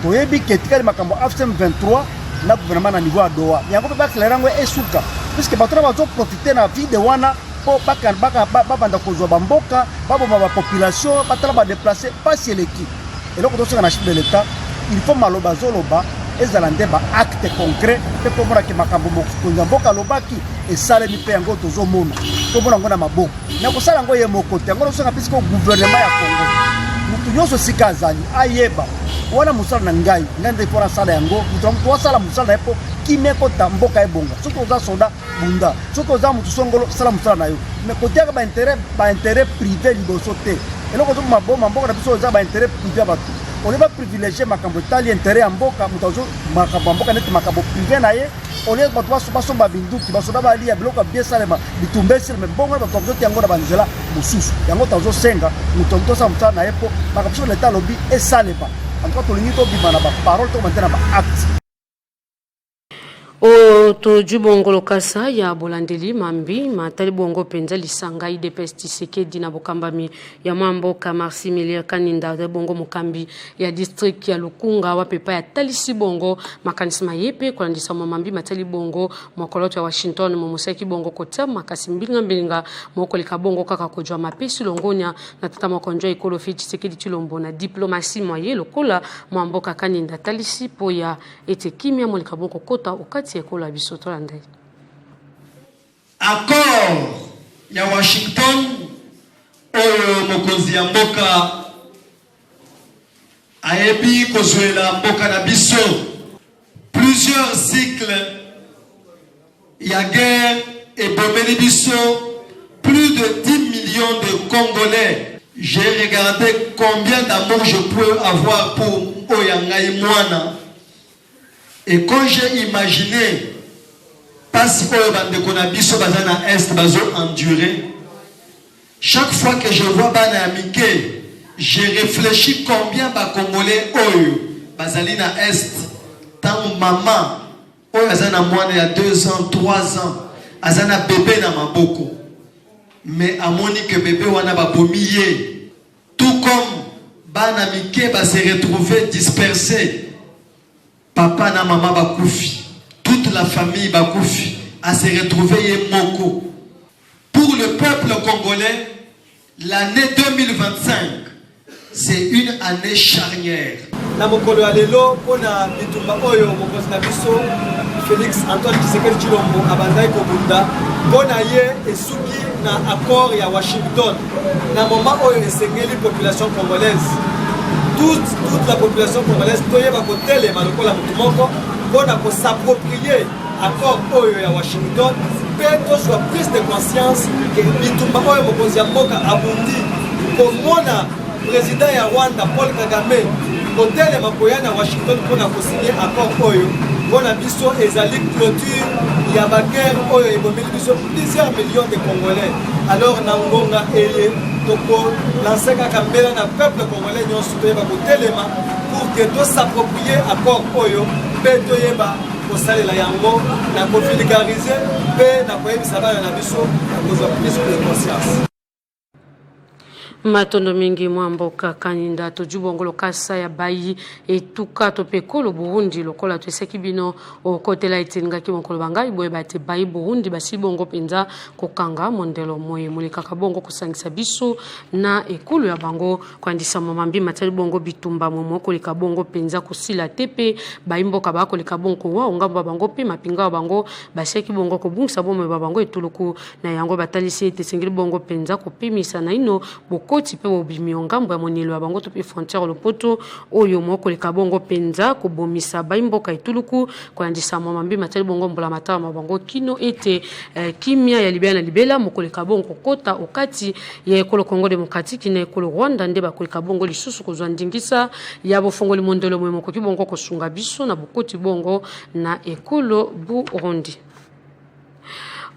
toyebi ketika makambo AFCM 23 na gouvernement na niveau adoa yango ba clairango esuka puisque batona bazo profiter na vie de wana po banda kozwa bamboka baboma ba population batala ba déplacer pas chez l'équipe et donc dans na chef de l'État il faut maloba zoloba ezalande ba acte concret pe ko mona ke makambo mokonza mboka lobaki et sale ni pe yango tozo mona to mona ngona maboko na ko sala ngo ye mokote ngo so na pisiko gouvernement ya Congo mutu nyoso sikazani ayeba wana musala na ngai ngande pora sala yango mutu to sala musala epo kimeko tamboka ebonga soko za soda bunda soko za mutu songolo sala musala na yo mais côté ba intérêt privé liboso te et loko zo maboma mboka na biso za ba intérêt privé ba on ne va privilégier makambo tali intérêt amboka mutu zo makambo mboka net makambo privé na ye on est ba so ba binduki ba soda ba lia bloka bien salema bitumbesi mais bongo ba tozo ti yango na banzela mususu yango tazo senga mutu to sa musala na epo makambo l'État lobby et saleba en tout cas to lingi to bimana ba parole to maintenant ba acte. O toju bongo lokasa ya bolandeli mambi matali bongo penza lisanga ide pestiseke dina bokambami ya mambo ka Maximilien Kaninda de bongo mokambi ya district ya Lukunga wa pepa ya talisi bongo makanisma yepe kwa ndisa mambi matali bongo mokoloto ya Washington momuseki bongo kota makasi mbilinga mokolika bongo kaka kojwa mapesi longonya na tata mokonjo ikolo fiti sekedi tilombo na diplomatie moye lokola mambo ka Kaninda talisi po ya ete kimia molika bongo kota okati accord ya Washington oyo mokonzi ya mboka ayebi kozwela mboka na biso plusieurs cycles ya guerre ebomeli biso plus de 10 millions de Congolais. J'ai regardé combien d'amour je peux avoir pour Oyangai Mwana. Et quand j'ai imaginé, parce que les Est bazo endurer, Chaque fois que je vois Bana Miké, je réfléchis combien ba Congolais oyo bazali na Est, tant maman oyo azana moins il y a 2 ans, 3 ans, azana bébé na maboko. Mais amoni que bébé wana ba bomiye. Tout comme Bana Miké va se retrouver dispersé. Papa na maman ba koufi. Toute la famille ba koufi à se retrouver moko. Pour le peuple congolais, l'année 2025, c'est une année charnière. Na mokolo alelo pona bitumba oyo mokonzi na biso Félix Antoine Tshisekedi Tshilombo abandai kobunda pona ye esuki na accord ya Washington na moment oyo esengeli population congolaise toute la population congolaise toyeba kotelema lokola mutu moko pona ko s'approprier accord oyo ya Washington pe to soit prise de conscience que bitumba oyo mokonzi ya mboka abundi komona président ya Rwanda Paul Kagame hôtel makoyana Washington pona ko signer accord oyo pona biso ezali clôture ya ba guerre oyo ebomeli biso plusieurs millions de Congolais. Alors na ngonga eye toko lancer kaka mbela na peuple congolais nyonso toyeba kotelema pour que to s'approprier accord oyo pe toyeba kosalela yango na kofilgariser pe na koyebisa bana na biso na kozwa plus de conscience. Matondo mingi mwamboka kaninda tujubongolo kasa ya bayi etuka topekolo Burundi lokola tweseki bino okotela itinga kimokolo bangai boye bate bayi Burundi basibongo penza kokanga mondelo moye mulikaka bongo kusangisa biso na ekulu ya bango kwandisa mamambi matali bongo bitumba momoko likabongo penza kusila tepe bayimboka bako likabongo wa ngamba bango pe mapinga bango baseki bongo kobungsa bomo bango etuluku na yango batalisi etesengeli bongo penza kopimisa na ino koti pe obimi ngambo ya monelo bango to pe frontière lopoto oyo moko le kabongo penza ko bomisa baimboka ituluku ko andisa mamambi matali bongo mbola matama mabango kino ete kimia ya libya na libela moko le kabongo kota okati ya ekolo Congo démocratique na ekolo Rwanda nde ba ko le kabongo lisusu ko zwandingisa ya bofongo le mondelo mwe moko kibongo ko sunga biso na bokoti bongo na ekolo Burundi.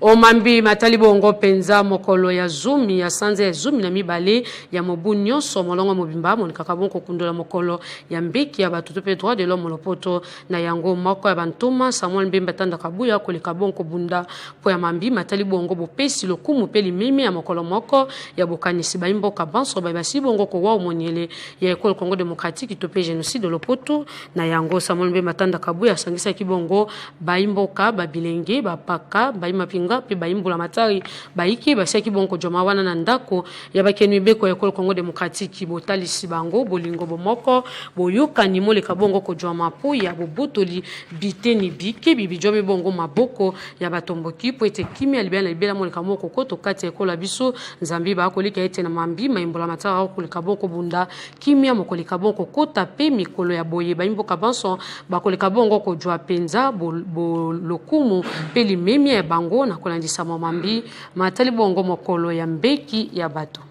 Omambi matali bongo penza mokolo ya zumi ya sanze ya zumi na mibale ya mobu nyonso molongo mobimba monikaka bongo kundola mokolo ya mbeki ya batuto pe droit de l'homme lopoto na yango moko ya bantoma Samuel Mbemba tanda kabuya koleka bongo bunda po ya mambi matali bongo bopesi lokumu peli mimi ya mokolo moko ya bokanisi baimbo kabanso basi bongo ko wa monyele ya ekolo Congo démocratique to pe génocide lopoto na yango Samuel Mbemba tanda kabuya sangisa kibongo baimbo ka babilenge bapaka baima pe baimbula matari baiki basaki bonko joma wana na ndako ya bakenu beko ya Congo démocratique botalisi bango bolingo bomoko boyoka ni mole kabongo ko joma po ya bobotoli biteni bike bibijobe bongo maboko ya batomboki po ete kimi alibana libela mole kamoko koto kati ekola biso nzambi ba kolika ete na mambi maimbula matari ko kabongo bunda kimi ya moko kabongo kota pe mikolo ya boye baimboka banso ba kolika bongo ko jwa penza lokumu pe limemi ya bango na kolandisa mamambi matali bongo mokolo ya mbeki ya bato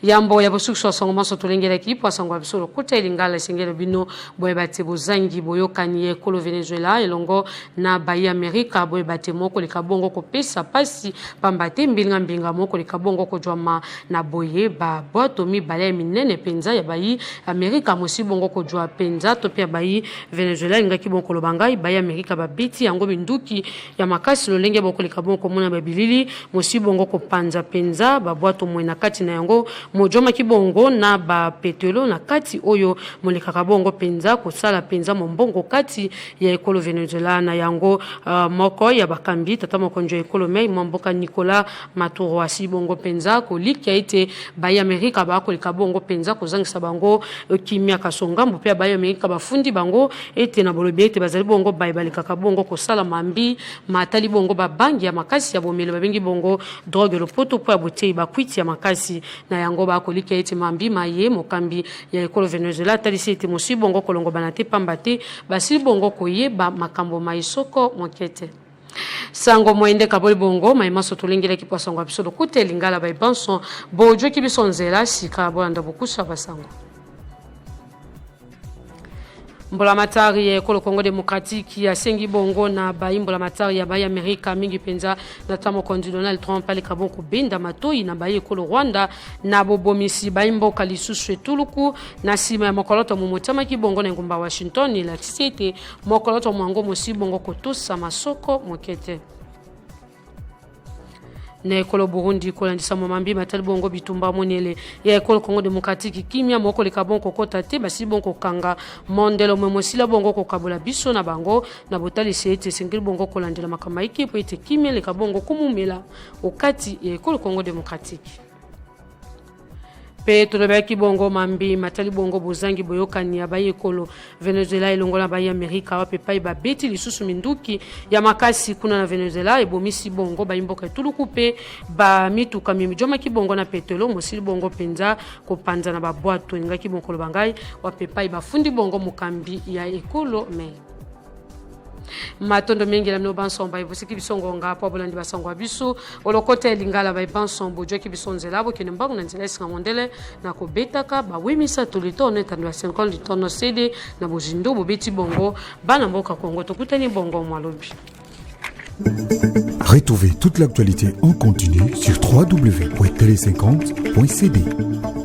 yambo ya bosuksho songo maso tolengela ekipo asangwa bisolo kuta ilingala sengelo bino boye bate bozangi boyokani ekolo Venezuela elongo na bayi Amerika boye bate moko likabongo ko pesa pasi pambate mbinga moko likabongo ko jwama na boye ba boto mi bale minene penza ya bayi Amerika mosi bongo ko jwa penza to pia bayi Venezuela ngaki bongo lobangai bayi Amerika babiti yango binduki ya makasi lolenge boko likabongo mona babilili mosi bongo ko panza penza ba boto mwena kati na yango mojoma kibongo na ba petrolo na kati oyo molekaka bongo penza kosala penza mombongo kati ya ekolo Venezuela na yango moko ya bakambi tata mokonjo ekolo mei momboka Nicolas Maduro asi bongo penza kolika ite bayi Amerika ba koleka bongo penza kozangisa bango kimia kasonga mpe bayi Amerika bafundi bango ete na bolobi ete bazali bongo bayi balekaka bongo kosala mambi matali bongo babangi ya makasi ya bomelo babengi bongo drogue lopoto po ya botei bakwiti ya makasi na yango ba kolika ete mambi maye mokambi ya ekolo Venezuela talisi ete mosi bongo kolongo banate pambate basi bongo koyeba makambo maisoko mokete sango moende kaboli bongo maimaso tolengela kipasongo episode kote lingala ba banso bojo kibisonzela sika bolanda bokusa basango Mbola matari ya ekolo Congo Démocratique ya sengi bongo na bayi mbola matari ya bayi Amerika mingi penza na tamo kondi Donald Trump ali kaboko benda matoi na bayi ekolo Rwanda na bobomisi bayi mboka lisusu etuluku na sima ya mokoloto mumotama kibongo na ngumba Washington ila tisete mokoloto mwango mosi bongo kotusa masoko mokete. Na ekolo Burundi kolandisa mamambi matali bongo bitumba monele ya ekolo Congo Démocratique kimia moko le kabongo kota te basi bongo kanga mondelo memosila bongo kokabula biso na bango na botali sete sengili bongo kolandela makama ekipo ete kimia le kabongo kumumela okati ya ekolo Congo Démocratique. Pe tolobaki bongo mambi matali bongo bozangi boyokani ya bayi ekolo Venezuela elongola bayi Amerika wape pai babeti lisusu minduki ya makasi kuna na Venezuela ebomisi bongo bayi mboka etuluku pe ba mituka mimijoma ki bongo na petolo mosili bongo penza kopanza na babwato ngaki bongo bangai wape pai bafundi bongo mukambi ya ekolo me matondo mengi la bansomba ibosiki bisongo ngapo bolandi basongo biso olokote lingala ba bansombo joki bisonzela bo kene mbangu na nzela singa mondele na kobetaka ba wemisa tolito na tandwa 50 litono CD na bojindo bobeti bongo bana mboka Kongo tokutani bongo mwalobi. Retrouvez toute l'actualité en continu sur www.tele50.cd.